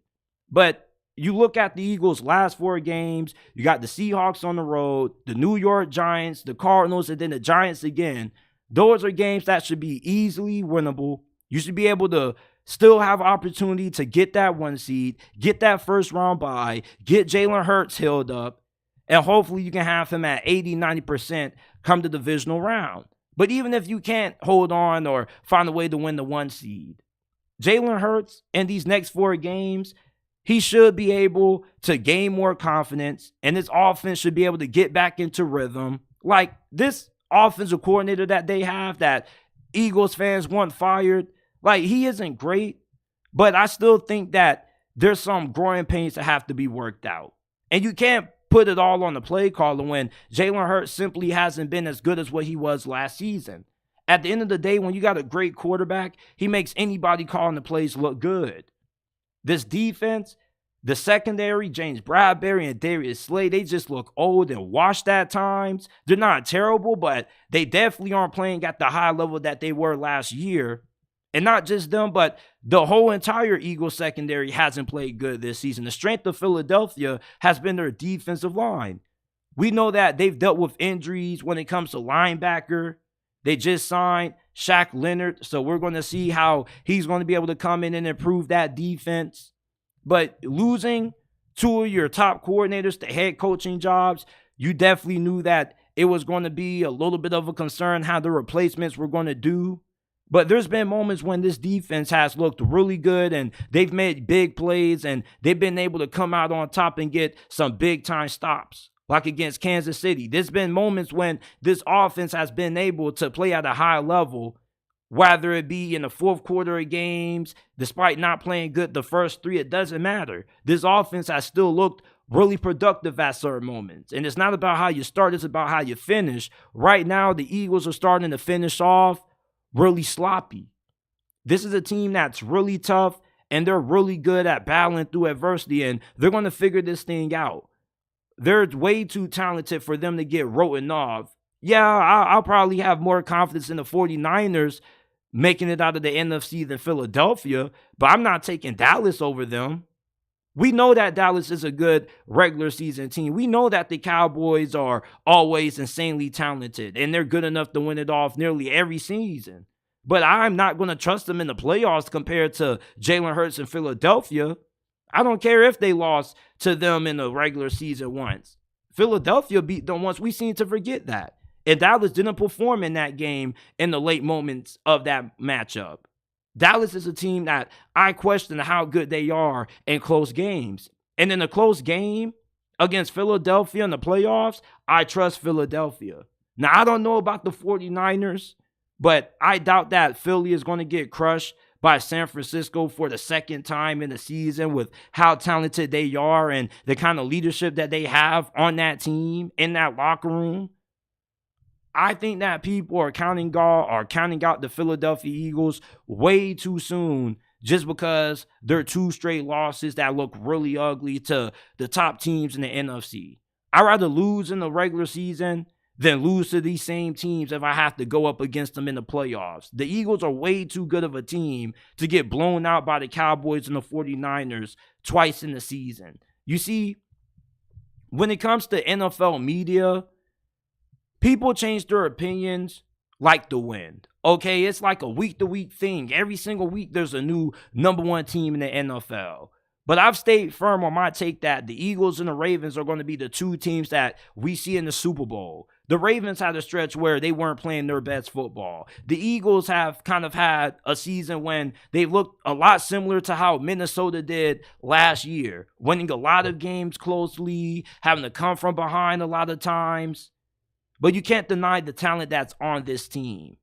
But you look at the Eagles' last 4 games, you got the Seahawks on the road, the New York Giants, the Cardinals, and then the Giants again. Those are games that should be easily winnable. You should be able to still have opportunity to get that 1 seed, get that first round bye, get Jalen Hurts healed up, and hopefully you can have him at 80-90% come the divisional round. But even if you can't hold on or find a way to win the 1 seed, Jalen Hurts in these next 4 games, he should be able to gain more confidence, and his offense should be able to get back into rhythm. Like this offensive coordinator that they have that Eagles fans want fired, like, he isn't great, but I still think that there's some growing pains that have to be worked out. And you can't put it all on the play caller when Jalen Hurts simply hasn't been as good as what he was last season. At the end of the day, when you got a great quarterback, he makes anybody calling the plays look good. This defense, the secondary, James Bradbury and Darius Slay, they just look old and washed at times. They're not terrible, but they definitely aren't playing at the high level that they were last year. And not just them, but the whole entire Eagles secondary hasn't played good this season. The strength of Philadelphia has been their defensive line. We know that they've dealt with injuries when it comes to linebacker. They just signed Shaq Leonard, so we're going to see how he's going to be able to come in and improve that defense. But losing 2 of your top coordinators to head coaching jobs, you definitely knew that it was going to be a little bit of a concern how the replacements were going to do. But there's been moments when this defense has looked really good and they've made big plays and they've been able to come out on top and get some big-time stops, like against Kansas City. There's been moments when this offense has been able to play at a high level, whether it be in the fourth quarter of games, despite not playing good the first 3, it doesn't matter. This offense has still looked really productive at certain moments. And it's not about how you start, it's about how you finish. Right now, the Eagles are starting to finish off really sloppy. This is a team that's really tough, and they're really good at battling through adversity, and they're going to figure this thing out. They're way too talented for them to get written off. Yeah, I'll probably have more confidence in the 49ers making it out of the NFC than Philadelphia, but I'm not taking Dallas over them. We know that Dallas is a good regular season team. We know that the Cowboys are always insanely talented, and they're good enough to win it off nearly every season. But I'm not going to trust them in the playoffs compared to Jalen Hurts in Philadelphia. I don't care if they lost to them in the regular season once. Philadelphia beat them once. We seem to forget that. And Dallas didn't perform in that game in the late moments of that matchup. Dallas is a team that I question how good they are in close games. And in a close game against Philadelphia in the playoffs, I trust Philadelphia. Now, I don't know about the 49ers, but I doubt that Philly is going to get crushed by San Francisco for the second time in the season with how talented they are and the kind of leadership that they have on that team, in that locker room. I think that people are counting out the Philadelphia Eagles way too soon just because they're 2 straight losses that look really ugly to the top teams in the NFC. I'd rather lose in the regular season than lose to these same teams if I have to go up against them in the playoffs. The Eagles are way too good of a team to get blown out by the Cowboys and the 49ers twice in the season. You see, when it comes to NFL media, people change their opinions like the wind. Okay, it's like a week-to-week thing. Every single week there's a new number 1 team in the NFL. But I've stayed firm on my take that the Eagles and the Ravens are going to be the 2 teams that we see in the Super Bowl. The Ravens had a stretch where they weren't playing their best football. The Eagles have kind of had a season when they looked a lot similar to how Minnesota did last year, winning a lot of games closely, having to come from behind a lot of times. But you can't deny the talent that's on this team.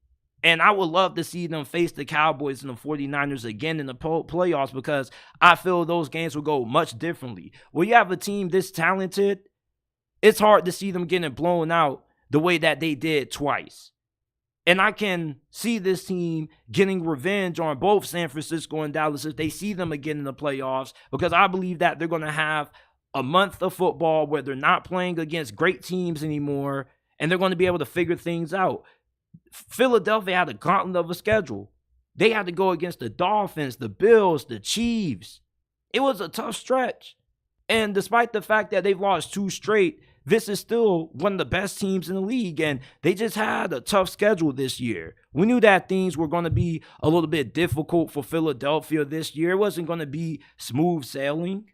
And I would love to see them face the Cowboys and the 49ers again in the playoffs because I feel those games will go much differently. When you have a team this talented, it's hard to see them getting blown out the way that they did twice. And I can see this team getting revenge on both San Francisco and Dallas if they see them again in the playoffs, because I believe that they're going to have a month of football where they're not playing against great teams anymore, and they're going to be able to figure things out. Philadelphia had a gauntlet of a schedule. They had to go against the Dolphins, the Bills, the Chiefs. It was a tough stretch. And despite the fact that they've lost 2 straight, this is still one of the best teams in the league, and they just had a tough schedule this year. We knew that things were going to be a little bit difficult for Philadelphia this year. It wasn't going to be smooth sailing.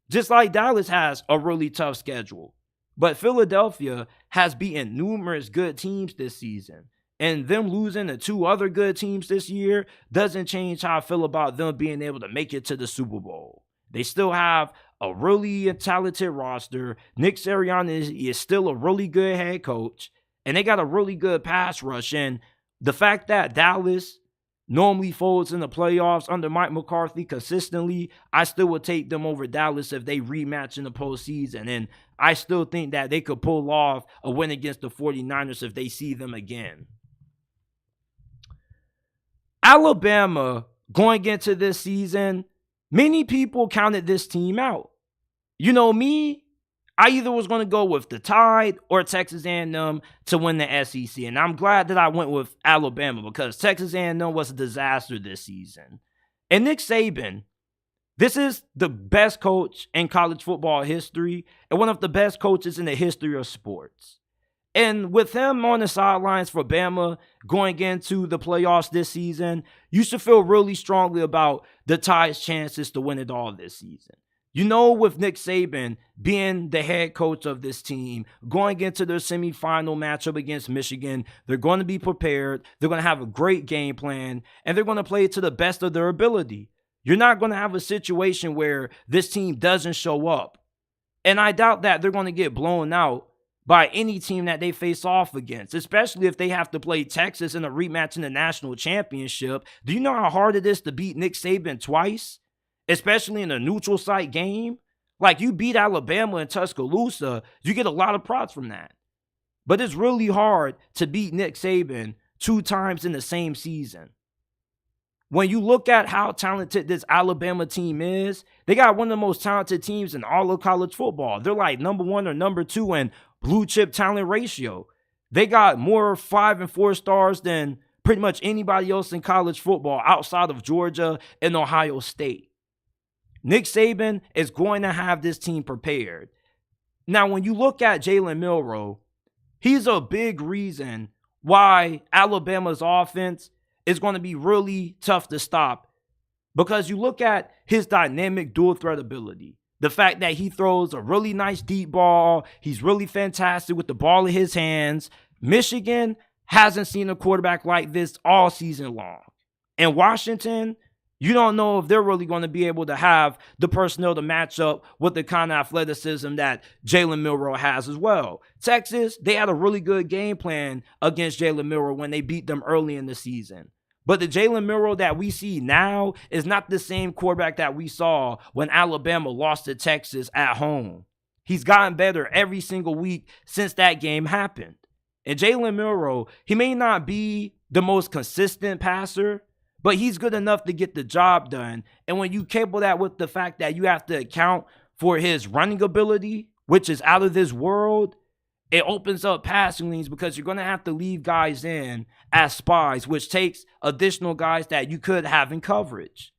Just like Dallas has a really tough schedule. But Philadelphia has beaten numerous good teams this season. And them losing to 2 other good teams this year doesn't change how I feel about them being able to make it to the Super Bowl. They still have a really talented roster. Nick Saban is still a really good head coach. And they got a really good pass rush. And the fact that Dallas normally folds in the playoffs under Mike McCarthy consistently, I still would take them over Dallas if they rematch in the postseason. And I still think that they could pull off a win against the 49ers if they see them again. Alabama, going into this season, many people counted this team out. You know me, I either was going to go with the Tide or Texas A&M to win the SEC. And I'm glad that I went with Alabama because Texas A&M was a disaster this season. And Nick Saban, this is the best coach in college football history and one of the best coaches in the history of sports. And with him on the sidelines for Bama going into the playoffs this season, you should feel really strongly about the Tide's chances to win it all this season. You know, with Nick Saban being the head coach of this team, going into their semifinal matchup against Michigan, they're going to be prepared, they're going to have a great game plan, and they're going to play to the best of their ability. You're not going to have a situation where this team doesn't show up. And I doubt that they're going to get blown out by any team that they face off against, especially if they have to play Texas in a rematch in the national championship. Do you know how hard it is to beat Nick Saban twice, especially in a neutral site game? Like, you beat Alabama in Tuscaloosa, you get a lot of props from that. But it's really hard to beat Nick Saban 2 times in the same season. When you look at how talented this Alabama team is, they got one of the most talented teams in all of college football. They're like number 1 or number 2 in blue chip talent ratio. They got more 5 and 4 stars than pretty much anybody else in college football outside of Georgia and Ohio State. Nick Saban is going to have this team prepared. Now, when you look at Jalen Milroe, he's a big reason why Alabama's offense is going to be really tough to stop, because you look at his dynamic dual threat ability. The fact that he throws a really nice deep ball, he's really fantastic with the ball in his hands. Michigan hasn't seen a quarterback like this all season long. In Washington, you don't know if they're really going to be able to have the personnel to match up with the kind of athleticism that Jalen Milroe has as well. Texas, they had a really good game plan against Jalen Milroe when they beat them early in the season. But the Jalen Milroe that we see now is not the same quarterback that we saw when Alabama lost to Texas at home. He's gotten better every single week since that game happened. And Jalen Milroe, he may not be the most consistent passer, but he's good enough to get the job done. And when you couple that with the fact that you have to account for his running ability, which is out of this world, it opens up passing lanes because you're going to have to leave guys in as spies, which takes additional guys that you could have in coverage.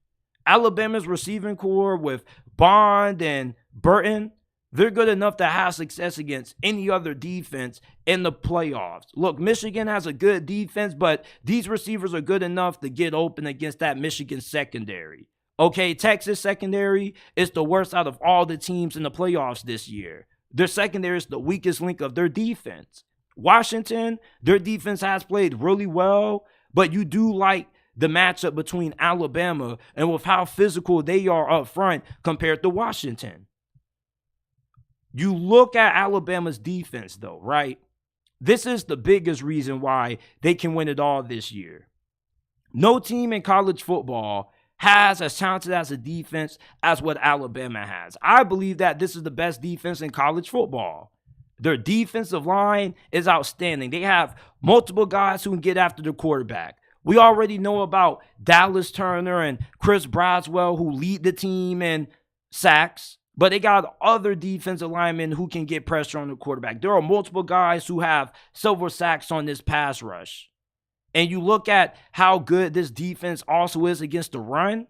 Alabama's receiving core with Bond and Burton, they're good enough to have success against any other defense in the playoffs. Look, Michigan has a good defense, but these receivers are good enough to get open against that Michigan secondary. Okay, Texas secondary is the worst out of all the teams in the playoffs this year. Their secondary is the weakest link of their defense. Washington, their defense has played really well, but you do like the matchup between Alabama and with how physical they are up front compared to Washington. You look at Alabama's defense, though, right? This is the biggest reason why they can win it all this year. No team in college football has as talented as a defense as what Alabama has. I believe that this is the best defense in college football. Their defensive line is outstanding. They have multiple guys who can get after the quarterback. We already know about Dallas Turner and Chris Braswell, who lead the team in sacks. But they got other defensive linemen who can get pressure on the quarterback. There are multiple guys who have silver sacks on this pass rush. And you look at how good this defense also is against the run.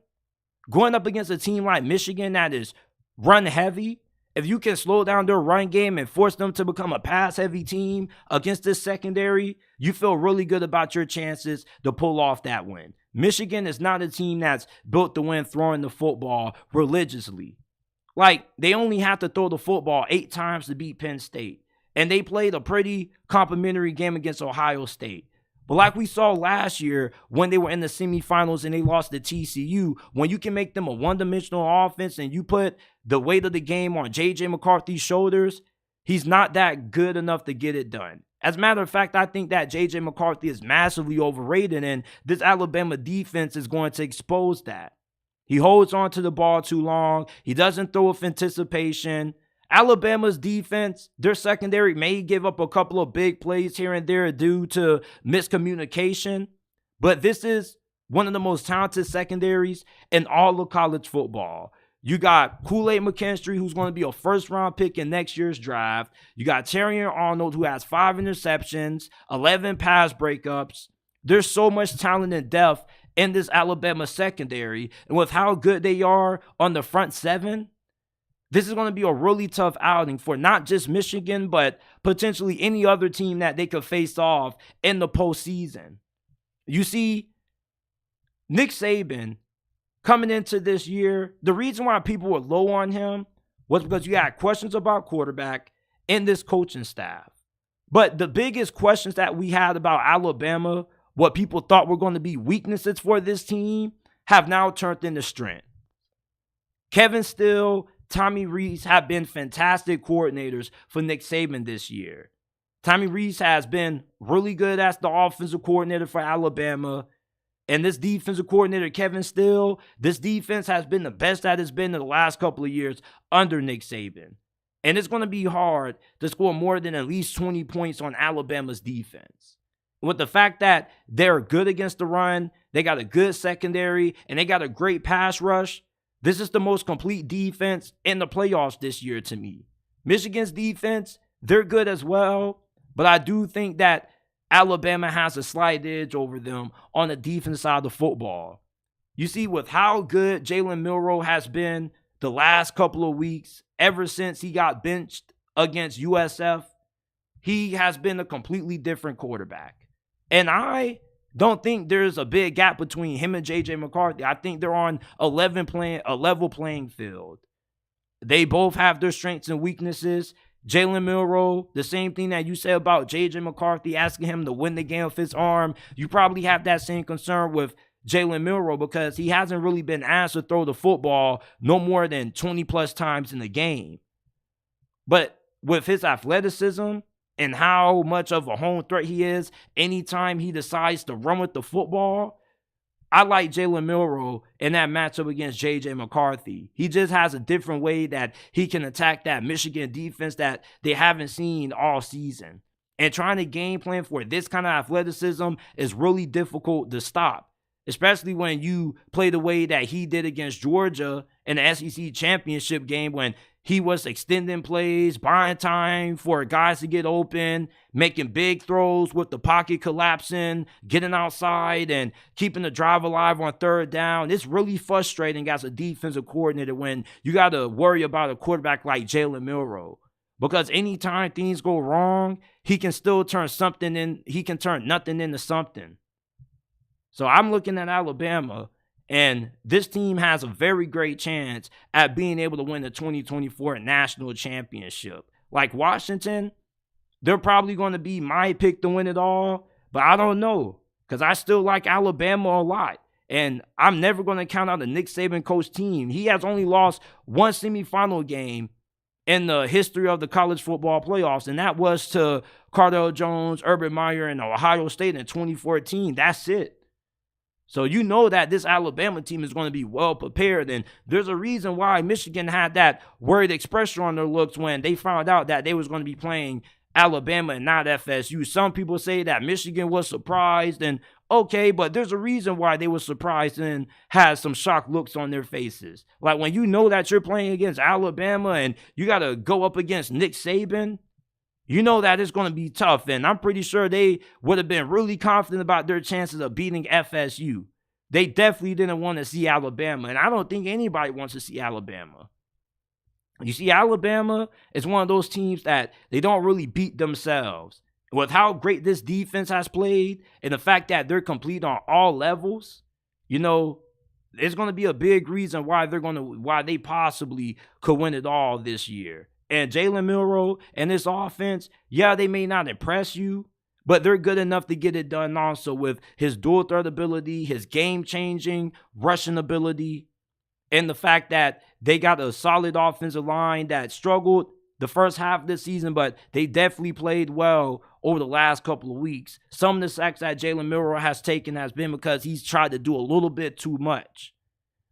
Going up against a team like Michigan that is run heavy, if you can slow down their run game and force them to become a pass-heavy team against this secondary, you feel really good about your chances to pull off that win. Michigan is not a team that's built to win throwing the football religiously. Like, they only have to throw the football 8 times to beat Penn State. And they played a pretty complimentary game against Ohio State. But like we saw last year when they were in the semifinals and they lost to TCU, when you can make them a one-dimensional offense and you put the weight of the game on J.J. McCarthy's shoulders, he's not that good enough to get it done. As a matter of fact, I think that J.J. McCarthy is massively overrated, and this Alabama defense is going to expose that. He holds on to the ball too long. He doesn't throw with anticipation. Alabama's defense, their secondary may give up a couple of big plays here and there due to miscommunication, but this is one of the most talented secondaries in all of college football. You got Kool-Aid McKinstry, who's going to be a first-round pick in next year's draft. You got Terrion Arnold, who has 5 interceptions, 11 pass breakups. There's so much talent and depth in this Alabama secondary, and with how good they are on the front 7, this is going to be a really tough outing for not just Michigan, but potentially any other team that they could face off in the postseason. You see, Nick Saban coming into this year, the reason why people were low on him was because you had questions about quarterback and this coaching staff. But the biggest questions that we had about Alabama, what people thought were going to be weaknesses for this team, have now turned into strength. Kevin Steele, Tommy Rees have been fantastic coordinators for Nick Saban this year. Tommy Rees has been really good as the offensive coordinator for Alabama. And this defensive coordinator, Kevin Steele, this defense has been the best that it's been in the last couple of years under Nick Saban. And it's going to be hard to score more than at least 20 points on Alabama's defense. With the fact that they're good against the run, they got a good secondary, and they got a great pass rush, this is the most complete defense in the playoffs this year to me. Michigan's defense, they're good as well, but I do think that Alabama has a slight edge over them on the defense side of the football. You see, with how good Jalen Milroe has been the last couple of weeks, ever since he got benched against USF, he has been a completely different quarterback. And I don't think there's a big gap between him and J.J. McCarthy. I think they're on a level playing field. They both have their strengths and weaknesses. Jalen Milroe, the same thing that you said about J.J. McCarthy, asking him to win the game with his arm. You probably have that same concern with Jalen Milroe because he hasn't really been asked to throw the football no more than 20-plus times in the game. But with his athleticism and how much of a home threat he is anytime he decides to run with the football, I like Jalen Milroe in that matchup against J.J. McCarthy. He just has a different way that he can attack that Michigan defense that they haven't seen all season. And trying to game plan for this kind of athleticism is really difficult to stop. especially when you play the way that he did against Georgia in the SEC championship game when he was extending plays, buying time for guys to get open, making big throws with the pocket collapsing, getting outside and keeping the drive alive on third down. It's really frustrating as a defensive coordinator when you got to worry about a quarterback like Jalen Milroe. Because anytime things go wrong, he can still turn something in. He can turn nothing into something. So I'm looking at Alabama, and this team has a very great chance at being able to win the 2024 national championship. Like Washington, they're probably going to be my pick to win it all, but I don't know because I still like Alabama a lot. And I'm never going to count out a Nick Saban coach team. He has only lost one semifinal game in the history of the college football playoffs, and that was to Cardell Jones, Urban Meyer, and Ohio State in 2014. That's it. So you know that this Alabama team is going to be well prepared, and there's a reason why Michigan had that worried expression on their looks when they found out that they was going to be playing Alabama and not FSU. Some people say that Michigan was surprised, and okay, but there's a reason why they were surprised and had some shocked looks on their faces. Like when you know that you're playing against Alabama and you got to go up against Nick Saban, you know that it's going to be tough, and I'm pretty sure they would have been really confident about their chances of beating FSU. They definitely didn't want to see Alabama, and I don't think anybody wants to see Alabama. You see, Alabama is one of those teams that they don't really beat themselves. With how great this defense has played and the fact that they're complete on all levels, you know, it's going to be a big reason why they possibly could win it all this year. And Jalen Milroe and this offense, yeah, they may not impress you, but they're good enough to get it done also with his dual threat ability, his game-changing rushing ability, and the fact that they got a solid offensive line that struggled the first half of the season, but they definitely played well over the last couple of weeks. Some of the sacks that Jalen Milroe has taken has been because he's tried to do a little bit too much.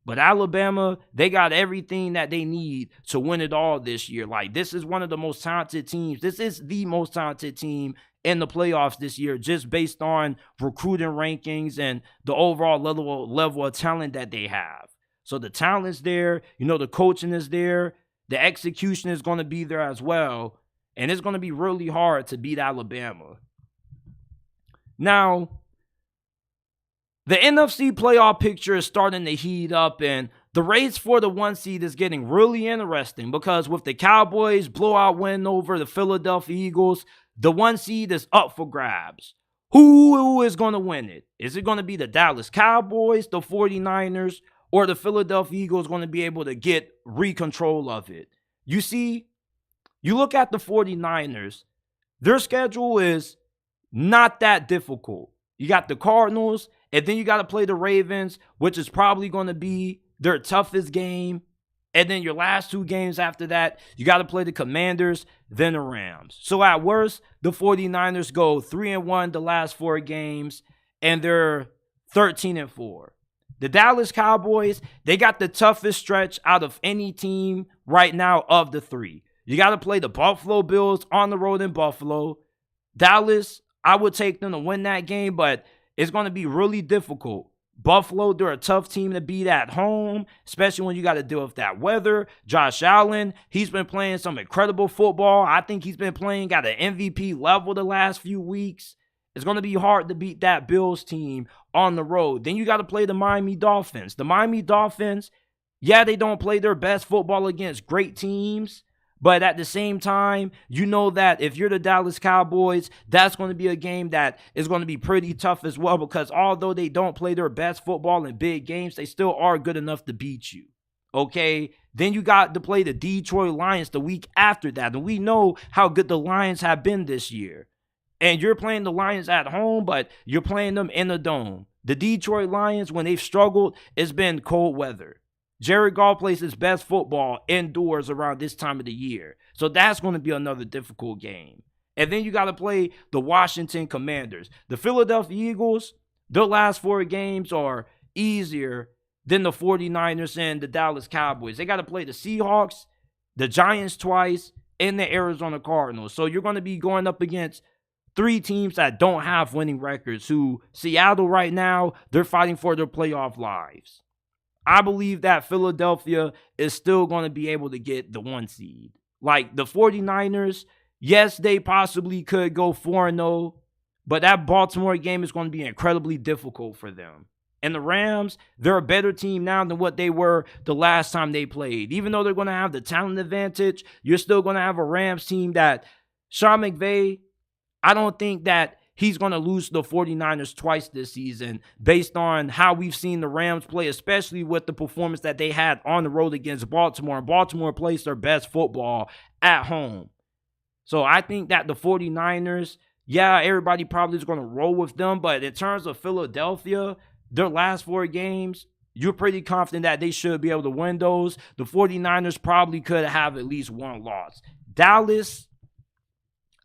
But Alabama, they got everything that they need to win it all this year. Like, this is one of the most talented teams. This is the most talented team in the playoffs this year, just based on recruiting rankings and the overall level of talent that they have. So the talent's there. You know, the coaching is there. The execution is going to be there as well. And it's going to be really hard to beat Alabama. Now, the NFC playoff picture is starting to heat up, and the race for the 1 seed is getting really interesting because with the Cowboys blowout win over the Philadelphia Eagles, the 1 seed is up for grabs. Who is going to win it? Is it going to be the Dallas Cowboys, the 49ers, or the Philadelphia Eagles going to be able to get control of it? You see, you look at the 49ers, their schedule is not that difficult. You got the Cardinals, and then you got to play the Ravens, which is probably going to be their toughest game. And then your last 2 games after that, you got to play the Commanders, then the Rams. So at worst, the 49ers go 3-1 the last 4 games, and they're 13-4. The Dallas Cowboys, they got the toughest stretch out of any team right now of the 3. You got to play the Buffalo Bills on the road in Buffalo. Dallas, I would take them to win that game, but it's going to be really difficult. Buffalo, they're a tough team to beat at home, especially when you got to deal with that weather. Josh Allen, he's been playing some incredible football. I think he's been playing at an MVP level the last few weeks. It's going to be hard to beat that Bills team on the road. Then you got to play the Miami Dolphins. The Miami Dolphins, yeah, they don't play their best football against great teams. But at the same time, you know that if you're the Dallas Cowboys, that's going to be a game that is going to be pretty tough as well because although they don't play their best football in big games, they still are good enough to beat you. Okay? Then you got to play the Detroit Lions the week after that. And we know how good the Lions have been this year. And you're playing the Lions at home, but you're playing them in the dome. The Detroit Lions, when they've struggled, it's been cold weather. Jared Goff plays his best football indoors around this time of the year. So that's going to be another difficult game. And then you got to play the Washington Commanders. The Philadelphia Eagles, their last 4 games are easier than the 49ers and the Dallas Cowboys. They got to play the Seahawks, the Giants twice, and the Arizona Cardinals. So you're going to be going up against three teams that don't have winning records, who Seattle right now, they're fighting for their playoff lives. I believe that Philadelphia is still going to be able to get the 1 seed. Like the 49ers, yes, they possibly could go 4-0, but that Baltimore game is going to be incredibly difficult for them. And the Rams, they're a better team now than what they were the last time they played. Even though they're going to have the talent advantage, you're still going to have a Rams team that Sean McVay, I don't think that he's going to lose to the 49ers twice this season based on how we've seen the Rams play, especially with the performance that they had on the road against Baltimore. And Baltimore plays their best football at home. So I think that the 49ers, yeah, everybody probably is going to roll with them. But in terms of Philadelphia, their last 4 games, you're pretty confident that they should be able to win those. The 49ers probably could have at least 1 loss. Dallas,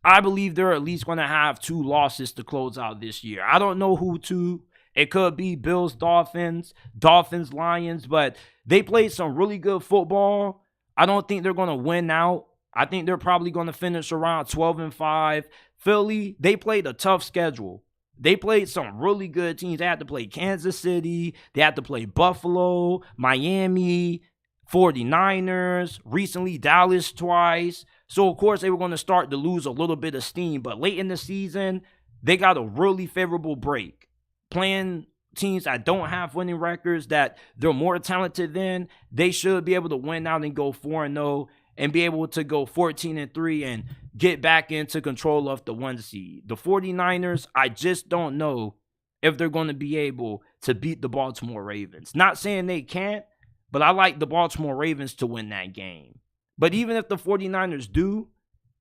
I believe they're at least going to have 2 losses to close out this year. I don't know who to. It could be Bills, Dolphins, Lions, but they played some really good football. I don't think they're going to win out. I think they're probably going to finish around 12-5. Philly, they played a tough schedule. They played some really good teams. They had to play Kansas City. They had to play Buffalo, Miami, 49ers, recently Dallas twice. So, of course, they were going to start to lose a little bit of steam. But late in the season, they got a really favorable break. Playing teams that don't have winning records, that they're more talented than, they should be able to win out and go 4-0 and be able to go 14-3 and get back into control of the 1 seed. The 49ers, I just don't know if they're going to be able to beat the Baltimore Ravens. Not saying they can't, but I like the Baltimore Ravens to win that game. But even if the 49ers do,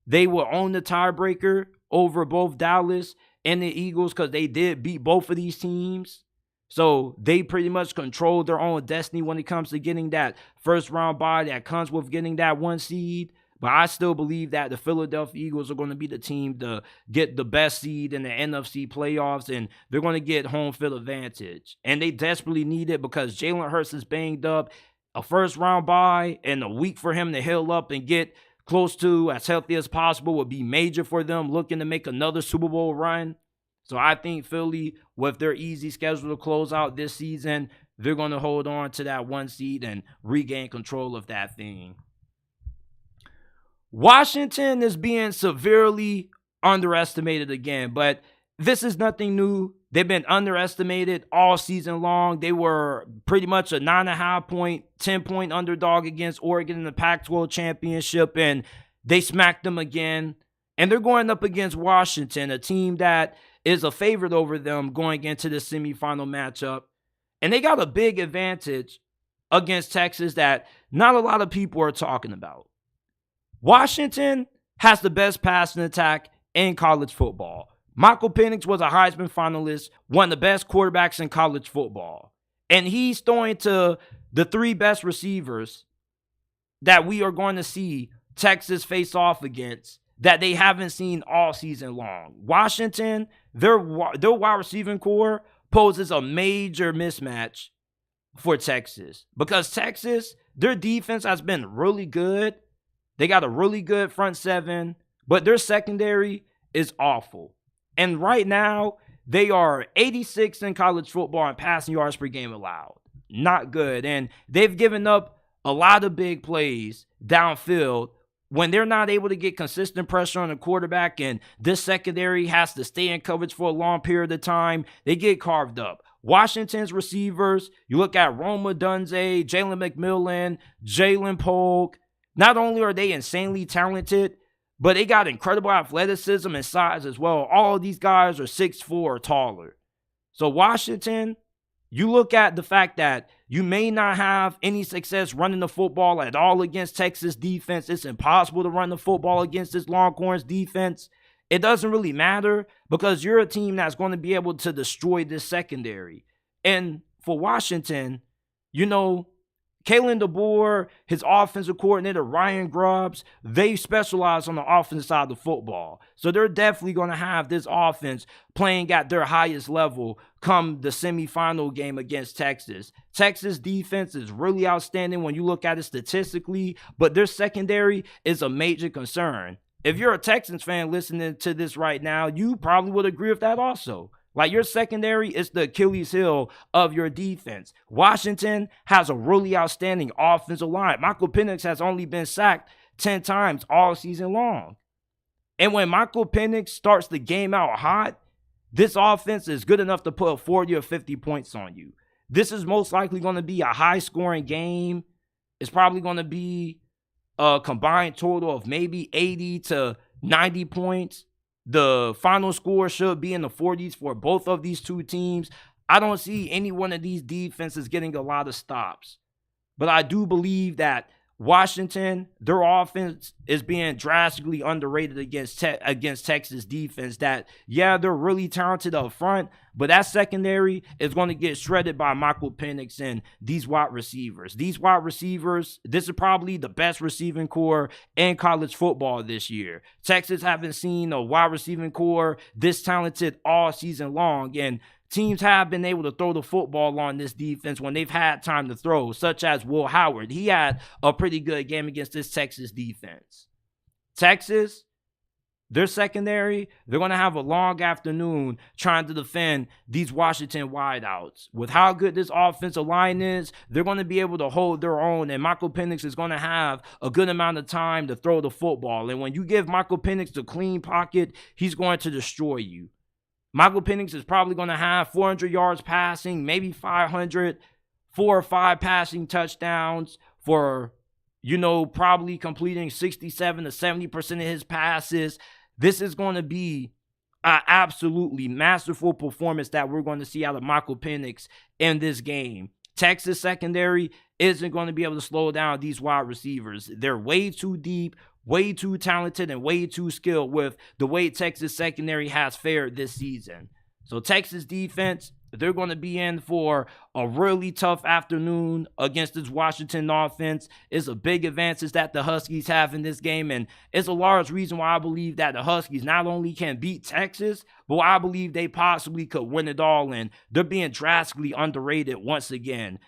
they will own the tiebreaker over both Dallas and the Eagles because they did beat both of these teams. So they pretty much control their own destiny when it comes to getting that first round bye that comes with getting that 1 seed. But I still believe that the Philadelphia Eagles are going to be the team to get the best seed in the NFC playoffs, and they're going to get home field advantage. And they desperately need it because Jalen Hurts is banged up. A first round bye and a week for him to heal up and get close to as healthy as possible would be major for them looking to make another Super Bowl run. So I think Philly, with their easy schedule to close out this season, they're going to hold on to that 1 seed and regain control of that thing. Washington is being severely underestimated again, but this is nothing new. They've been underestimated all season long. They were pretty much a 9.5-point, 10-point underdog against Oregon in the Pac-12 championship, and they smacked them again. And they're going up against Washington, a team that is a favorite over them going into the semifinal matchup. And they got a big advantage against Texas that not a lot of people are talking about. Washington has the best passing attack in college football. Michael Penix was a Heisman finalist, one of the best quarterbacks in college football. And he's throwing to the 3 best receivers that we are going to see Texas face off against that they haven't seen all season long. Washington, their wide receiving core poses a major mismatch for Texas because Texas, their defense has been really good. They got a really good front 7, but their secondary is awful. And right now, they are 86th in college football in passing yards per game allowed. Not good. And they've given up a lot of big plays downfield when they're not able to get consistent pressure on the quarterback and this secondary has to stay in coverage for a long period of time. They get carved up. Washington's receivers, you look at Roma Dunze, Jalen McMillan, Jalen Polk. Not only are they insanely talented, but they got incredible athleticism and size as well. All of these guys are 6'4" or taller. So Washington, you look at the fact that you may not have any success running the football at all against Texas defense. It's impossible to run the football against this Longhorns defense. It doesn't really matter because you're a team that's going to be able to destroy this secondary. And for Washington, you know, Kalen DeBoer, his offensive coordinator, Ryan Grubbs, they specialize on the offensive side of the football. So they're definitely going to have this offense playing at their highest level come the semifinal game against Texas. Texas defense is really outstanding when you look at it statistically, but their secondary is a major concern. if you're a Texans fan listening to this right now, you probably would agree with that also. Like, your secondary is the Achilles heel of your defense. Washington has a really outstanding offensive line. Michael Penix has only been sacked 10 times all season long. And when Michael Penix starts the game out hot, this offense is good enough to put 40 or 50 points on you. This is most likely going to be a high-scoring game. It's probably going to be a combined total of maybe 80 to 90 points. The final score should be in the 40s for both of these two teams. I don't see any one of these defenses getting a lot of stops. But I do believe that Washington, their offense is being drastically underrated against Texas defense. That, yeah, they're really talented up front, but that secondary is going to get shredded by Michael Penix and these wide receivers. These wide receivers, this is probably the best receiving core in college football this year. Texas haven't seen a wide receiving core this talented all season long, and teams have been able to throw the football on this defense when they've had time to throw, such as Will Howard. He had a pretty good game against this Texas defense. Texas, their secondary, they're going to have a long afternoon trying to defend these Washington wideouts. With how good this offensive line is, they're going to be able to hold their own, and Michael Penix is going to have a good amount of time to throw the football. And when you give Michael Penix the clean pocket, he's going to destroy you. Michael Penix is probably going to have 400 yards passing, maybe 500, 4 or 5 passing touchdowns for, probably completing 67 to 70% of his passes. This is going to be an absolutely masterful performance that we're going to see out of Michael Penix in this game. Texas secondary isn't going to be able to slow down these wide receivers. They're way too deep, way too talented, and way too skilled with the way Texas secondary has fared this season. So Texas defense, they're going to be in for a really tough afternoon against this Washington offense. It's a big advantage that the Huskies have in this game, and it's a large reason why I believe that the Huskies not only can beat Texas, but I believe they possibly could win it all, and they're being drastically underrated once again.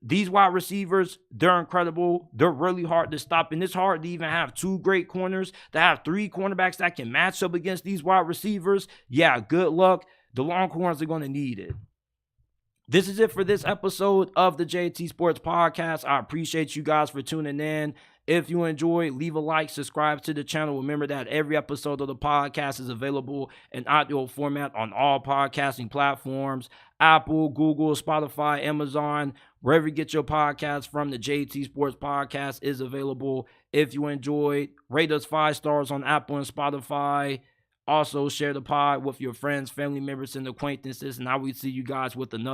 These wide receivers, they're incredible. They're really hard to stop, and it's hard to even have 2 great corners, to have 3 cornerbacks that can match up against these wide receivers. Yeah, good luck. The Longhorns are going to need it. This is it for this episode of the JT Sports Podcast. I appreciate you guys for tuning in. If you enjoyed, leave a like, subscribe to the channel. Remember that every episode of the podcast is available in audio format on all podcasting platforms: Apple, Google, Spotify, Amazon, wherever you get your podcasts from. The JT Sports Podcast is available. If you enjoyed, rate us 5 stars on Apple and Spotify. Also, share the pod with your friends, family members, and acquaintances. And I will see you guys with another